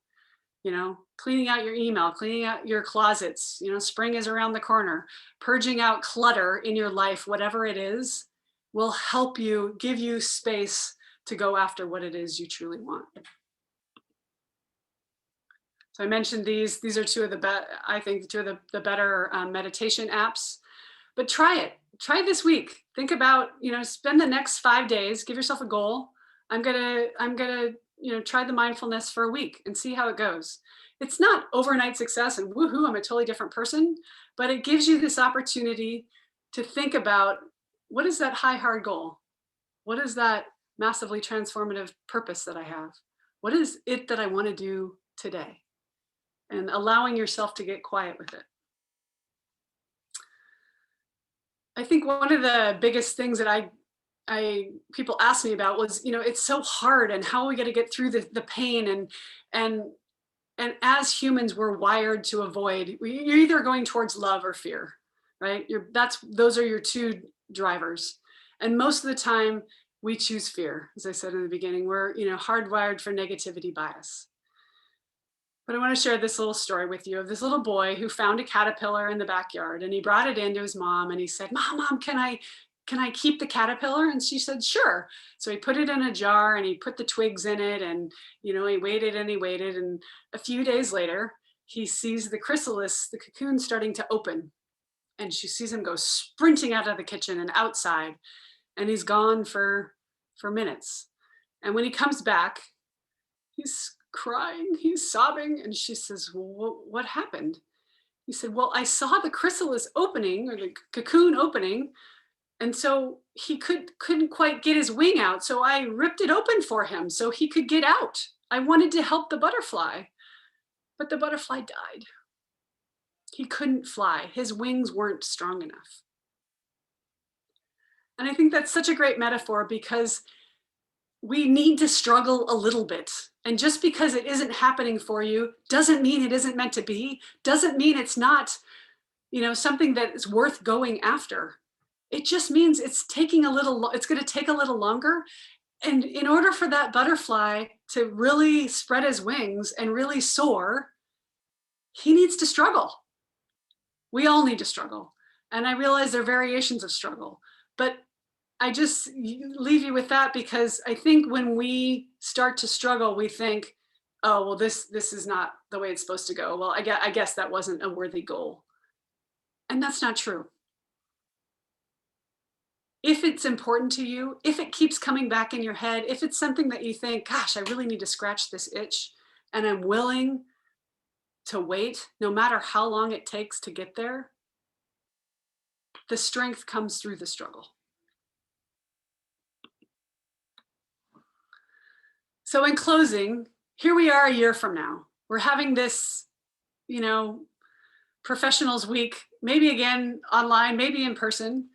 Cleaning out your email, cleaning out your closets, spring is around the corner. Purging out clutter in your life, whatever it is, will help you, give you space to go after what it is you truly want. So I mentioned these are two of the I think two of the better meditation apps, but try it. Try it this week. Think about, spend the next 5 days, give yourself a goal. I'm gonna, try the mindfulness for a week and see how it goes. It's not overnight success and woohoo, I'm a totally different person, but it gives you this opportunity to think about, what is that high, hard goal? What is that massively transformative purpose that I have? What is it that I want to do today? And allowing yourself to get quiet with it. I think one of the biggest things that people ask me about was, it's so hard, and how are we going to get through the pain, and as humans, we're wired to avoid. You're either going towards love or fear, right? Those are your two drivers, and most of the time we choose fear. As I said in the beginning, we're hardwired for negativity bias. But I want to share this little story with you of this little boy who found a caterpillar in the backyard, and he brought it into his mom, and he said, Mom, can I keep the caterpillar? And she said, sure. So he put it in a jar and he put the twigs in it, and he waited and he waited. And a few days later, he sees the chrysalis, the cocoon, starting to open. And she sees him go sprinting out of the kitchen and outside, and he's gone for minutes. And when he comes back, he's crying, he's sobbing, and she says, well, what happened? He said, well, I saw the chrysalis opening, or the cocoon opening, and so he couldn't quite get his wing out, so I ripped it open for him so he could get out. I wanted to help the butterfly, but the butterfly died. He couldn't fly. His wings weren't strong enough. And I think that's such a great metaphor, because we need to struggle a little bit. And just because it isn't happening for you doesn't mean it isn't meant to be, doesn't mean it's not, something that is worth going after. It just means it's going to take a little longer. And in order for that butterfly to really spread his wings and really soar, he needs to struggle. We all need to struggle. And I realize there are variations of struggle, but I just leave you with that, because I think when we start to struggle, we think, oh, well, this is not the way it's supposed to go. Well, I guess that wasn't a worthy goal. And that's not true. If it's important to you, if it keeps coming back in your head, if it's something that you think, gosh, I really need to scratch this itch, and I'm willing to wait, no matter how long it takes to get there, the strength comes through the struggle. So in closing, here we are a year from now. We're having this, professionals week, maybe again online, maybe in person,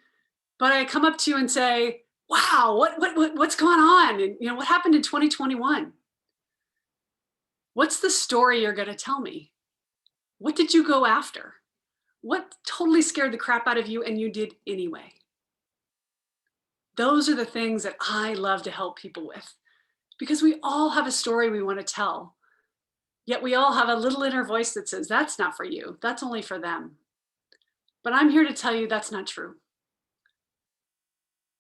but I come up to you and say, wow, what's going on? And what happened in 2021? What's the story you're going to tell me? What did you go after? What totally scared the crap out of you and you did anyway? Those are the things that I love to help people with. Because we all have a story we want to tell, yet we all have a little inner voice that says, that's not for you, that's only for them. But I'm here to tell you that's not true.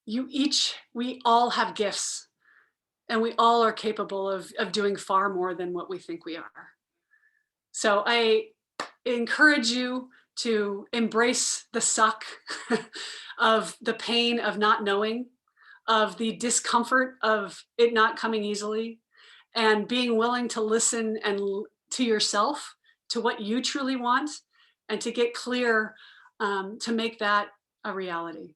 We all have gifts, and we all are capable of doing far more than what we think we are. So I encourage you to embrace the suck of the pain of not knowing, of the discomfort of it not coming easily, and being willing to listen to yourself, to what you truly want, and to get clear to make that a reality.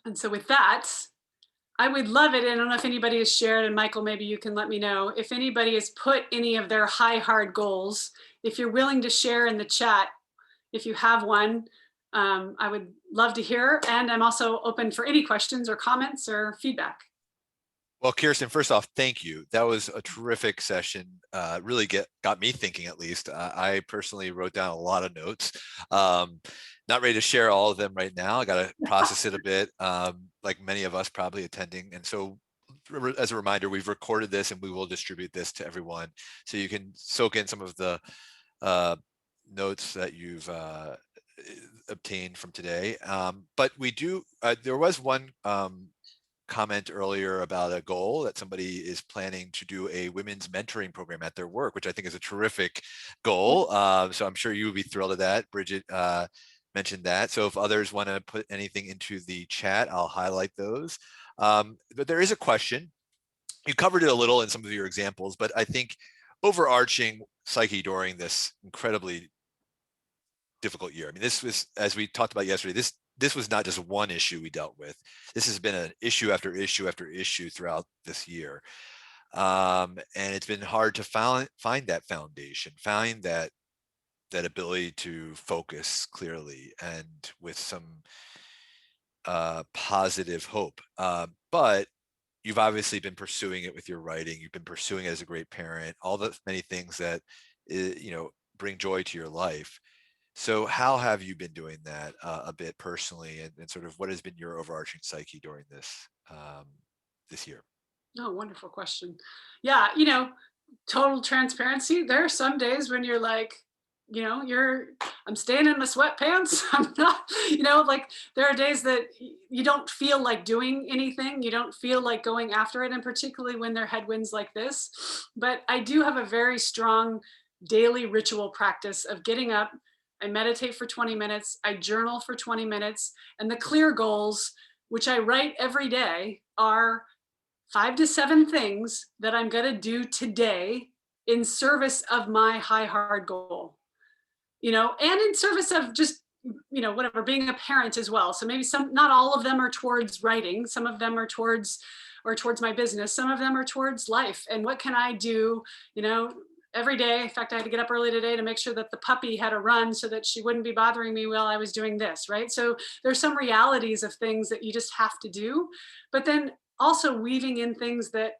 And so with that, I would love it. I don't know if anybody has shared, and Michael, maybe you can let me know if anybody has put any of their high, hard goals. If you're willing to share in the chat, if you have one, I would love to hear. And I'm also open for any questions or comments or feedback. Well, Kirsten, first off, thank you. That was a terrific session. Really got me thinking, at least. I personally wrote down a lot of notes. Not ready to share all of them right now. I got to process it a bit, like many of us probably attending. And so as a reminder, we've recorded this and we will distribute this to everyone. So you can soak in some of the notes that you've obtained from today. But we do, there was one comment earlier about a goal that somebody is planning to do a women's mentoring program at their work, which I think is a terrific goal. So I'm sure you would be thrilled at that. Bridget mentioned that. So if others want to put anything into the chat, I'll highlight those. But there is a question. You covered it a little in some of your examples, but I think overarching psyche during this incredibly difficult year. I mean, this was, as we talked about yesterday, this was not just one issue we dealt with. This has been an issue after issue after issue throughout this year. And it's been hard to find that foundation, find that ability to focus clearly and with some positive hope. But you've obviously been pursuing it with your writing. You've been pursuing it as a great parent, all the many things that, bring joy to your life. So how have you been doing that a bit personally, and sort of what has been your overarching psyche during this year? Oh, wonderful question. Yeah, total transparency. There are some days when you're like, I'm staying in my sweatpants. I'm not, like there are days that you don't feel like doing anything. You don't feel like going after it. And particularly when there are headwinds like this. But I do have a very strong daily ritual practice of getting up. I meditate for 20 minutes. I journal for 20 minutes. And the clear goals, which I write every day, are 5 to 7 things that I'm going to do today in service of my high hard goal, and in service of just, whatever, being a parent as well. So maybe not all of them are towards writing. Some of them are towards my business. Some of them are towards life. And what can I do, every day? In fact, I had to get up early today to make sure that the puppy had a run so that she wouldn't be bothering me while I was doing this, right? So there's some realities of things that you just have to do, but then also weaving in things that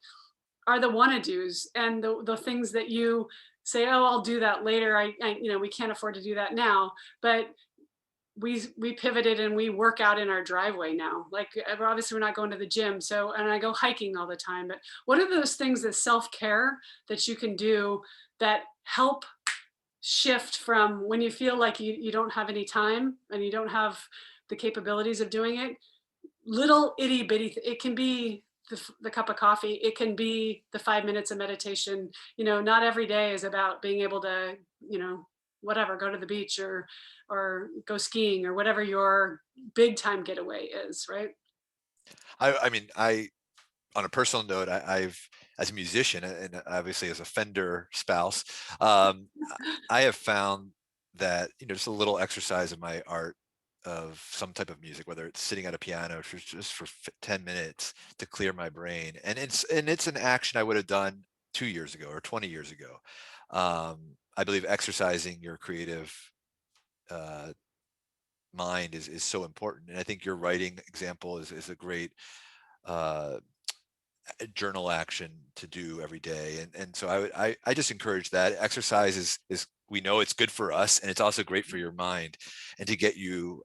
are the wanna-dos and the things that you say, oh, I'll do that later. We can't afford to do that now, but we pivoted and we work out in our driveway now. Like, obviously we're not going to the gym. So, and I go hiking all the time, but what are those things that self-care that you can do that help shift from when you feel like you don't have any time and you don't have the capabilities of doing it? Little itty bitty, it can be the cup of coffee. It can be the 5 minutes of meditation. Not every day is about being able to, whatever, go to the beach or go skiing or whatever your big time getaway is, right? I mean, on a personal note, I've, as a musician and obviously as a Fender spouse, I have found that, just a little exercise of my art of some type of music, whether it's sitting at a piano just for 10 minutes to clear my brain. And it's an action I would have done 2 years ago or 20 years ago. I believe exercising your creative mind is so important. And I think your writing example is a great journal action to do every day. And so I just encourage that. Exercise is we know it's good for us, and it's also great for your mind and to get you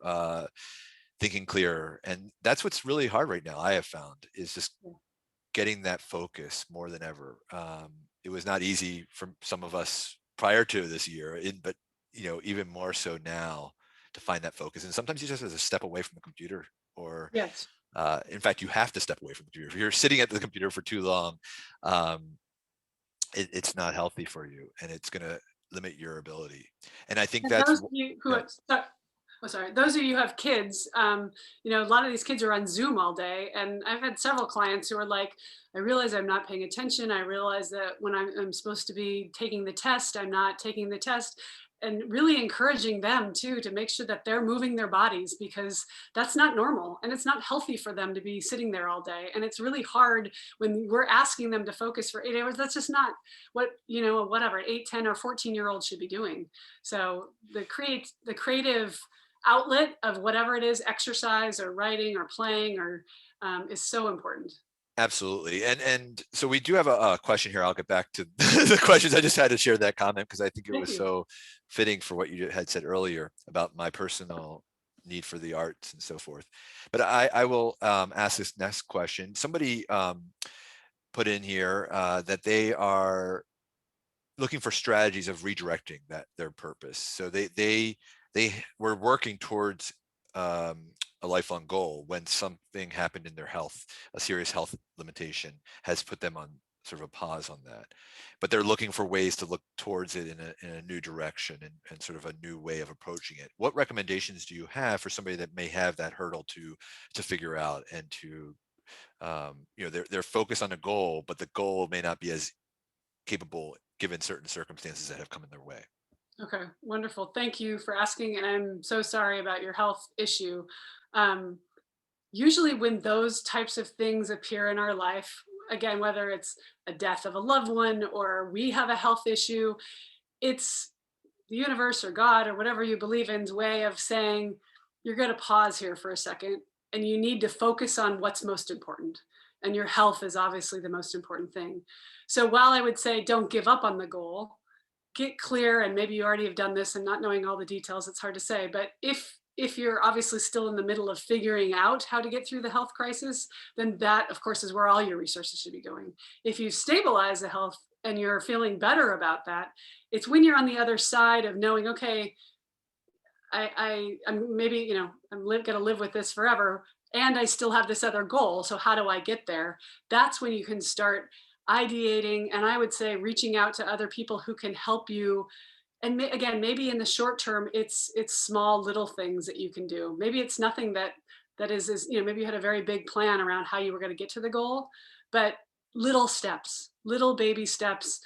thinking clearer. And that's what's really hard right now, I have found, is just getting that focus more than ever. It was not easy for some of us prior to this year, but even more so now, to find that focus. And sometimes you just have to step away from the computer, or Yes. in fact, you have to step away from the computer. If you're sitting at the computer for too long, it's not healthy for you, and it's going to limit your ability. And I think And that's, those of you who yeah. those of you who have kids, a lot of these kids are on Zoom all day. And I've had several clients who are like, I realize I'm not paying attention. I realize that when I'm supposed to be taking the test, I'm not taking the test. and really encouraging them too to make sure that they're moving their bodies, because that's not normal and it's not healthy for them to be sitting there all day. And it's really hard when we're asking them to focus for 8 hours. That's just not what, whatever 8, 10, or 14-year-olds should be doing. So the creative outlet of whatever it is, exercise or writing or playing, or is so important. Absolutely. And so we do have a question here. I'll get back to the questions. I just had to share that comment because I think it Thank was you. so fitting for what you had said earlier about my personal need for the arts and so forth. But I will ask this next question. Somebody put in here that they are looking for strategies of redirecting their purpose. So they were working towards a lifelong goal when something happened in their health, a serious health limitation has put them on sort of a pause on that. But they're looking for ways to look towards it in a new direction and sort of a new way of approaching it. What recommendations do you have for somebody that may have that hurdle to figure out and to they're focused on a goal, but the goal may not be as capable given certain circumstances that have come in their way? Okay, wonderful. Thank you for asking. And I'm so sorry about your health issue. Um, Usually, when those types of things appear in our life, again, whether it's a death of a loved one or we have a health issue, it's the universe or God or whatever you believe in's way of saying, you're going to pause here for a second and you need to focus on what's most important. And your health is obviously the most important thing. So while I would say don't give up on the goal, get clear, and maybe you already have done this and not knowing all the details, it's hard to say, but if you're obviously still in the middle of figuring out how to get through the health crisis, then that of course is where all your resources should be going. If you stabilize the health and you're feeling better about that, it's when you're on the other side of knowing, okay, I'm maybe, going to live with this forever, and I still have this other goal. So how do I get there? That's when you can start ideating, and I would say reaching out to other people who can help you. And again, maybe in the short term, it's small little things that you can do. Maybe it's nothing that is maybe you had a very big plan around how you were going to get to the goal, but little steps, little baby steps,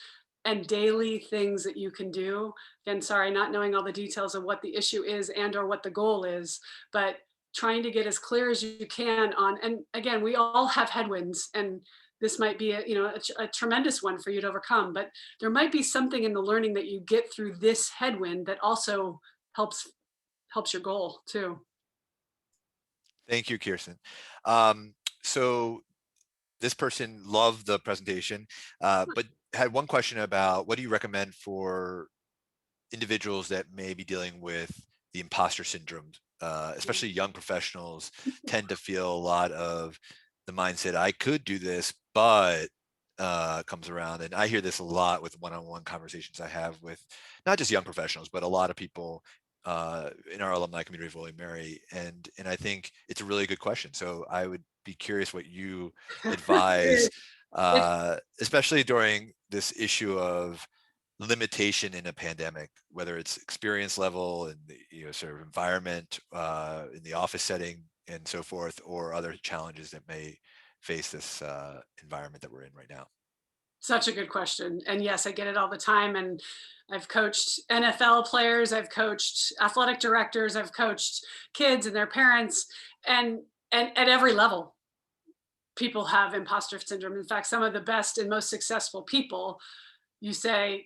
and daily things that you can do. Again, sorry, not knowing all the details of what the issue is and or what the goal is, but trying to get as clear as you can on. And again, we all have headwinds, and this might be a tremendous one for you to overcome, but there might be something in the learning that you get through this headwind that also helps your goal too. Thank you, Kirsten. So this person loved the presentation, but had one question about what do you recommend for individuals that may be dealing with the imposter syndrome, especially young professionals tend to feel a lot of the mindset, I could do this, but comes around. And I hear this a lot with one-on-one conversations I have with not just young professionals, but a lot of people in our alumni community of William Mary. And I think it's a really good question. So I would be curious what you advise, It's especially during this issue of limitation in a pandemic, whether it's experience level and the sort of environment in the office setting and so forth, or other challenges that may face this environment that we're in right now. such a good question. And yes, I get it all the time. And I've coached NFL players, I've coached athletic directors, I've coached kids and their parents, and at every level, people have imposter syndrome. In fact, some of the best and most successful people, you say,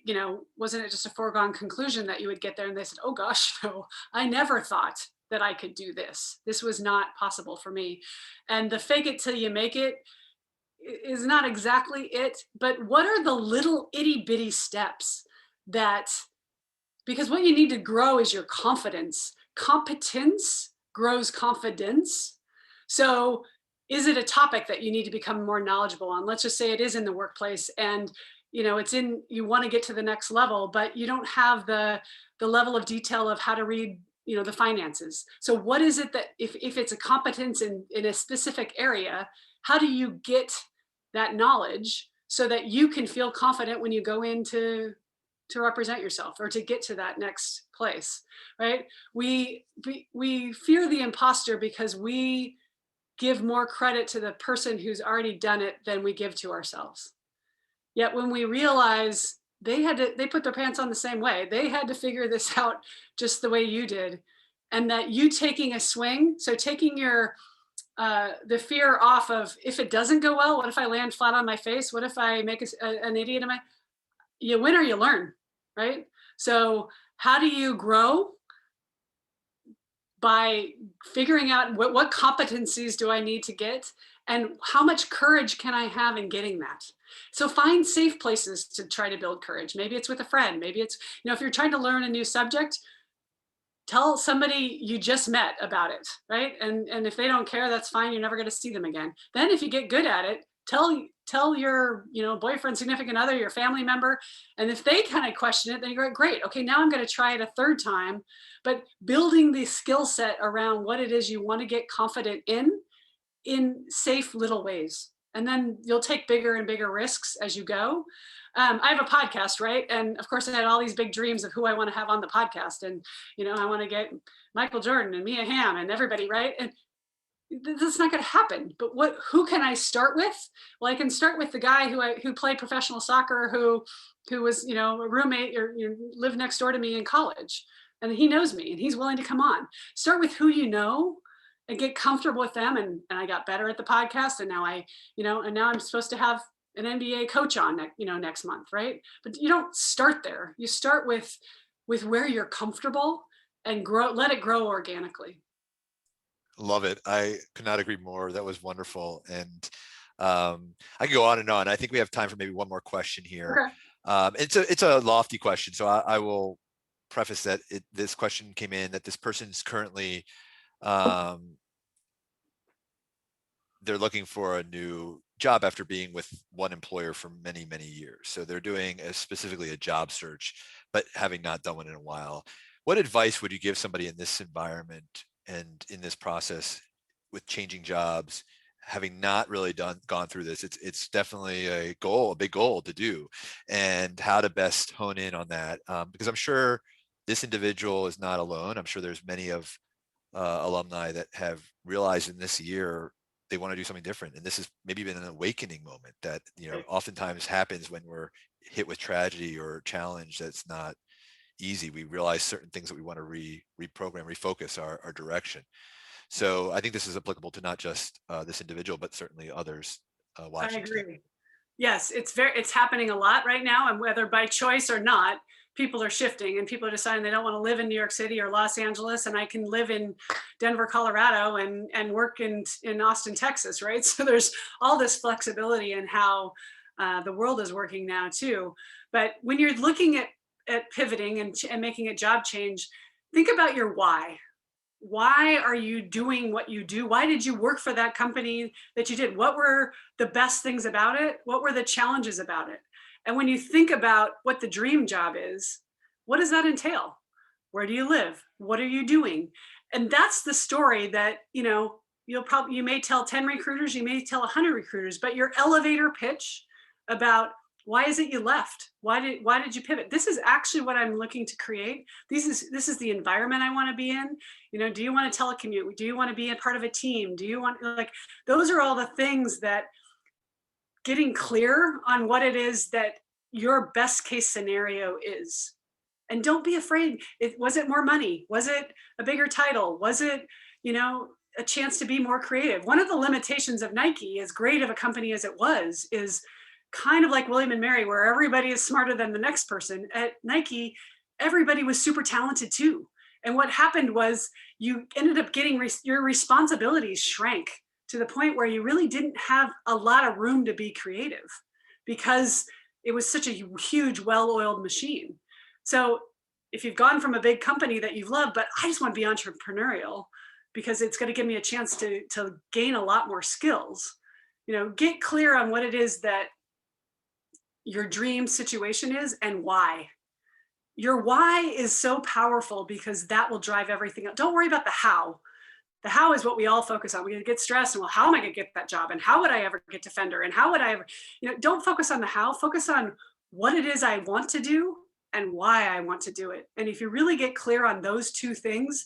wasn't it just a foregone conclusion that you would get there? And they said, oh gosh, no, I never thought that I could do this. This was not possible for me. And the fake it till you make it is not exactly it, but what are the little itty bitty steps that, because what you need to grow is your confidence. Competence grows confidence. So is it a topic that you need to become more knowledgeable on? Let's just say it is in the workplace, and it's in, you want to get to the next level, but you don't have the level of detail of how to read the finances. So what is it that, if it's a competence in a specific area, how do you get that knowledge so that you can feel confident when you go in to represent yourself or to get to that next place, right? We fear the imposter because we give more credit to the person who's already done it than we give to ourselves. Yet when we realize they put their pants on the same way. They had to figure this out just the way you did. And that you taking a swing, so taking your the fear off of, if it doesn't go well, what if I land flat on my face? What if I make an idiot of my, you win or you learn, right? So how do you grow? By figuring out what competencies do I need to get, and how much courage can I have in getting that. So find safe places to try to build courage. Maybe it's with a friend. Maybe it's, if you're trying to learn a new subject, tell somebody you just met about it, right? And if they don't care, that's fine. You're never going to see them again. Then if you get good at it, tell your boyfriend, significant other, your family member. And if they kind of question it, then you go, great, okay, now I'm going to try it a third time. But building the skill set around what it is you want to get confident in safe little ways. And then you'll take bigger and bigger risks as you go. I have a podcast, right? And of course I had all these big dreams of who I want to have on the podcast. And, I want to get Michael Jordan and Mia Hamm and everybody, right? And that's not going to happen. But who can I start with? Well, I can start with the guy who played professional soccer, who was, a roommate or lived next door to me in college. And he knows me and he's willing to come on. Start with who you know and get comfortable with them. And I got better at the podcast. And now and now I'm supposed to have an NBA coach on next month, right? But you don't start there. You start with where you're comfortable and let it grow organically. Love it. I could not agree more. That was wonderful. And I could go on and on. I think we have time for maybe one more question here. Okay. It's a lofty question. So I will preface that this question came in that this person's currently, they're looking for a new job after being with one employer for many, many years. So they're doing specifically a job search, but having not done one in a while. What advice would you give somebody in this environment and in this process with changing jobs, having not really gone through this? It's definitely a big goal to do, and how to best hone in on that, because I'm sure this individual is not alone. I'm sure there's many of alumni that have realized in this year they want to do something different, and this has maybe been an awakening moment that oftentimes happens when we're hit with tragedy or challenge that's not easy. We realize certain things that we want to reprogram, refocus our direction. So I think this is applicable to not just this individual, but certainly others watching. I agree. Yes, it's happening a lot right now, and whether by choice or not, people are shifting and people are deciding they don't want to live in New York City or Los Angeles, and I can live in Denver, Colorado and work in Austin, Texas, right? So there's all this flexibility in how the world is working now too. But when you're looking at pivoting and making a job change, think about your why. Why are you doing what you do? Why did you work for that company that you did? What were the best things about it? What were the challenges about it? And when you think about what the dream job is, what does that entail? Where do you live? What are you doing? And that's the story that, you may tell 10 recruiters, you may tell 100 recruiters, but your elevator pitch about why is it you left? Why did you pivot? This is actually what I'm looking to create. This is the environment I want to be in. Do you want to telecommute? Do you want to be a part of a team? Do you want, those are all the things that getting clear on what it is that your best case scenario is. And don't be afraid. Was it more money? Was it a bigger title? Was it, a chance to be more creative? One of the limitations of Nike, as great of a company as it was, is kind of like William and Mary, where everybody is smarter than the next person. At Nike, everybody was super talented too. And what happened was you ended up getting your responsibilities shrank to the point where you really didn't have a lot of room to be creative because it was such a huge, well-oiled machine. So if you've gone from a big company that you've loved, but I just want to be entrepreneurial because it's going to give me a chance to gain a lot more skills, get clear on what it is that your dream situation is and why. Your why is so powerful because that will drive everything else. Don't worry about the how. The how is what we all focus on. We get stressed and, well, how am I going to get that job? And how would I ever get to Fender? And how would I ever, don't focus on the how, focus on what it is I want to do and why I want to do it. And if you really get clear on those two things,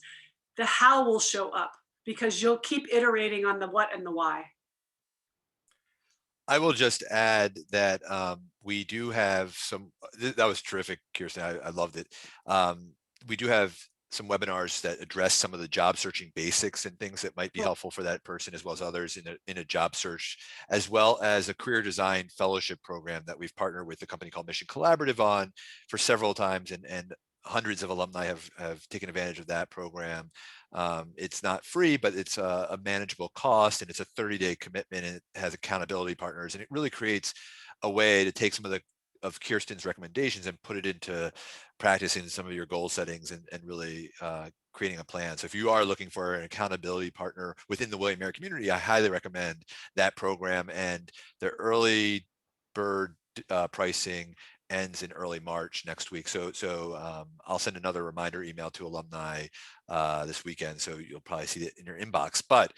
the how will show up because you'll keep iterating on the what and the why. I will just add that we do have some, that was terrific, Kirsten. I loved it. We do have some webinars that address some of the job searching basics and things that might be Cool. helpful for that person as well as others in a job search, as well as a career design fellowship program that we've partnered with a company called Mission Collaborative on for several times, and hundreds of alumni have taken advantage of that program. It's not free, but it's a manageable cost, and it's a 30-day commitment, and it has accountability partners, and it really creates a way to take some of Kirsten's recommendations and put it into practice in some of your goal settings, and really creating a plan. So if you are looking for an accountability partner within the William & Mary community, I highly recommend that program. And the early bird pricing ends in early March next week. So I'll send another reminder email to alumni this weekend, so you'll probably see it in your inbox. But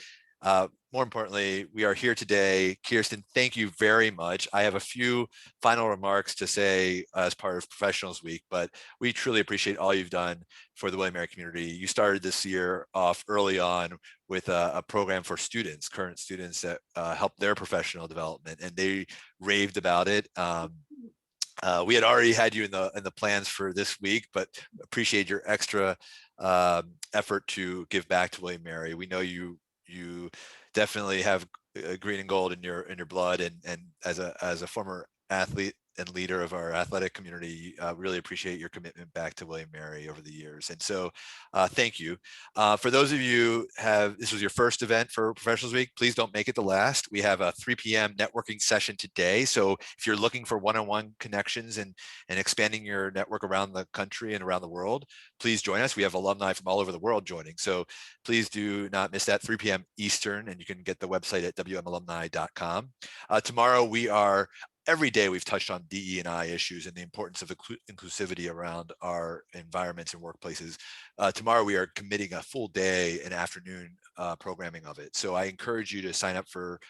more importantly, we are here today. Kirsten, thank you very much. I have a few final remarks to say as part of Professionals Week, but we truly appreciate all you've done for the William & Mary community. You started this year off early on with a program for students, current students, that help their professional development, and they raved about it. We had already had you in the plans for this week, but appreciate your extra effort to give back to William & Mary. We know you definitely have green and gold in your blood, and as a former athlete and leader of our athletic community, really appreciate your commitment back to William & Mary over the years. And so thank you. For those of you this was your first event for Professionals Week, please don't make it the last. We have a 3 p.m. networking session today. So if you're looking for one-on-one connections and expanding your network around the country and around the world, please join us. We have alumni from all over the world joining. So please do not miss that, 3 p.m. Eastern, and you can get the website at wmalumni.com. Tomorrow every day we've touched on DE&I issues and the importance of inclusivity around our environments and workplaces. Tomorrow we are committing a full day and afternoon programming of it. So I encourage you to sign up for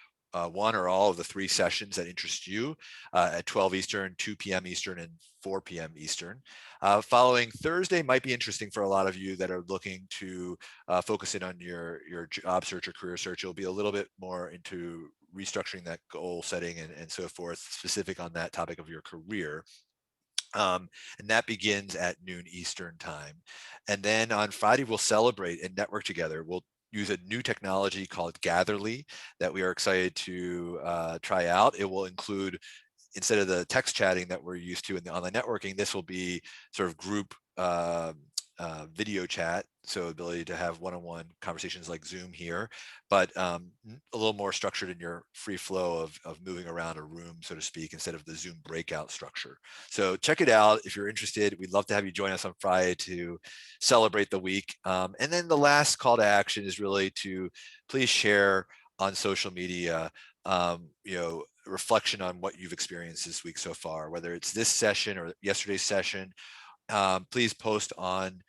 one or all of the 3 sessions that interest you at 12 Eastern, 2 p.m. Eastern, and 4 p.m. Eastern. Following Thursday might be interesting for a lot of you that are looking to focus in on your job search or career search. It'll be a little bit more into restructuring that goal setting and so forth, specific on that topic of your career. And that begins at noon Eastern time. And then on Friday, we'll celebrate and network together. We'll use a new technology called Gatherly that we are excited to try out. It will include, instead of the text chatting that we're used to in the online networking, this will be sort of group video chat, so ability to have one-on-one conversations like Zoom here, but a little more structured in your free flow of moving around a room, so to speak, instead of the Zoom breakout structure. So check it out if you're interested. We'd love to have you join us on Friday to celebrate the week. And then the last call to action is really to please share on social media, reflection on what you've experienced this week so far, whether it's this session or yesterday's session. Please post on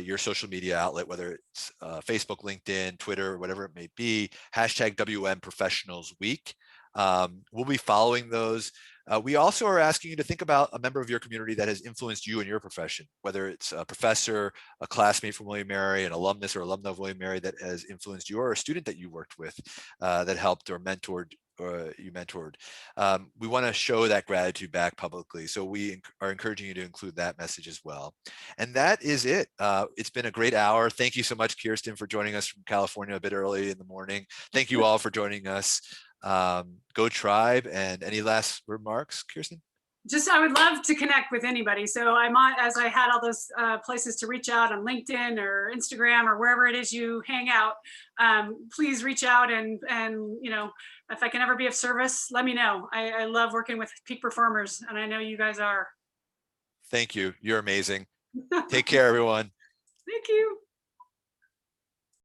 your social media outlet, whether it's Facebook, LinkedIn, Twitter, whatever it may be, hashtag WM Professionals Week. We'll be following those. We also are asking you to think about a member of your community that has influenced you in your profession, whether it's a professor, a classmate from William & Mary, an alumnus or alumna of William & Mary that has influenced you, or a student that you worked with that helped or mentored you mentored. We want to show that gratitude back publicly. So we are encouraging you to include that message as well. And that is it. It's been a great hour. Thank you so much, Kirsten, for joining us from California a bit early in the morning. Thank you all for joining us. Go Tribe. And any last remarks, Kirsten? Just, I would love to connect with anybody. So I might, as I had all those places to reach out on LinkedIn or Instagram or wherever it is you hang out, please reach out and if I can ever be of service, let me know. I love working with peak performers, and I know you guys are. Thank you. You're amazing. Take care, everyone. Thank you.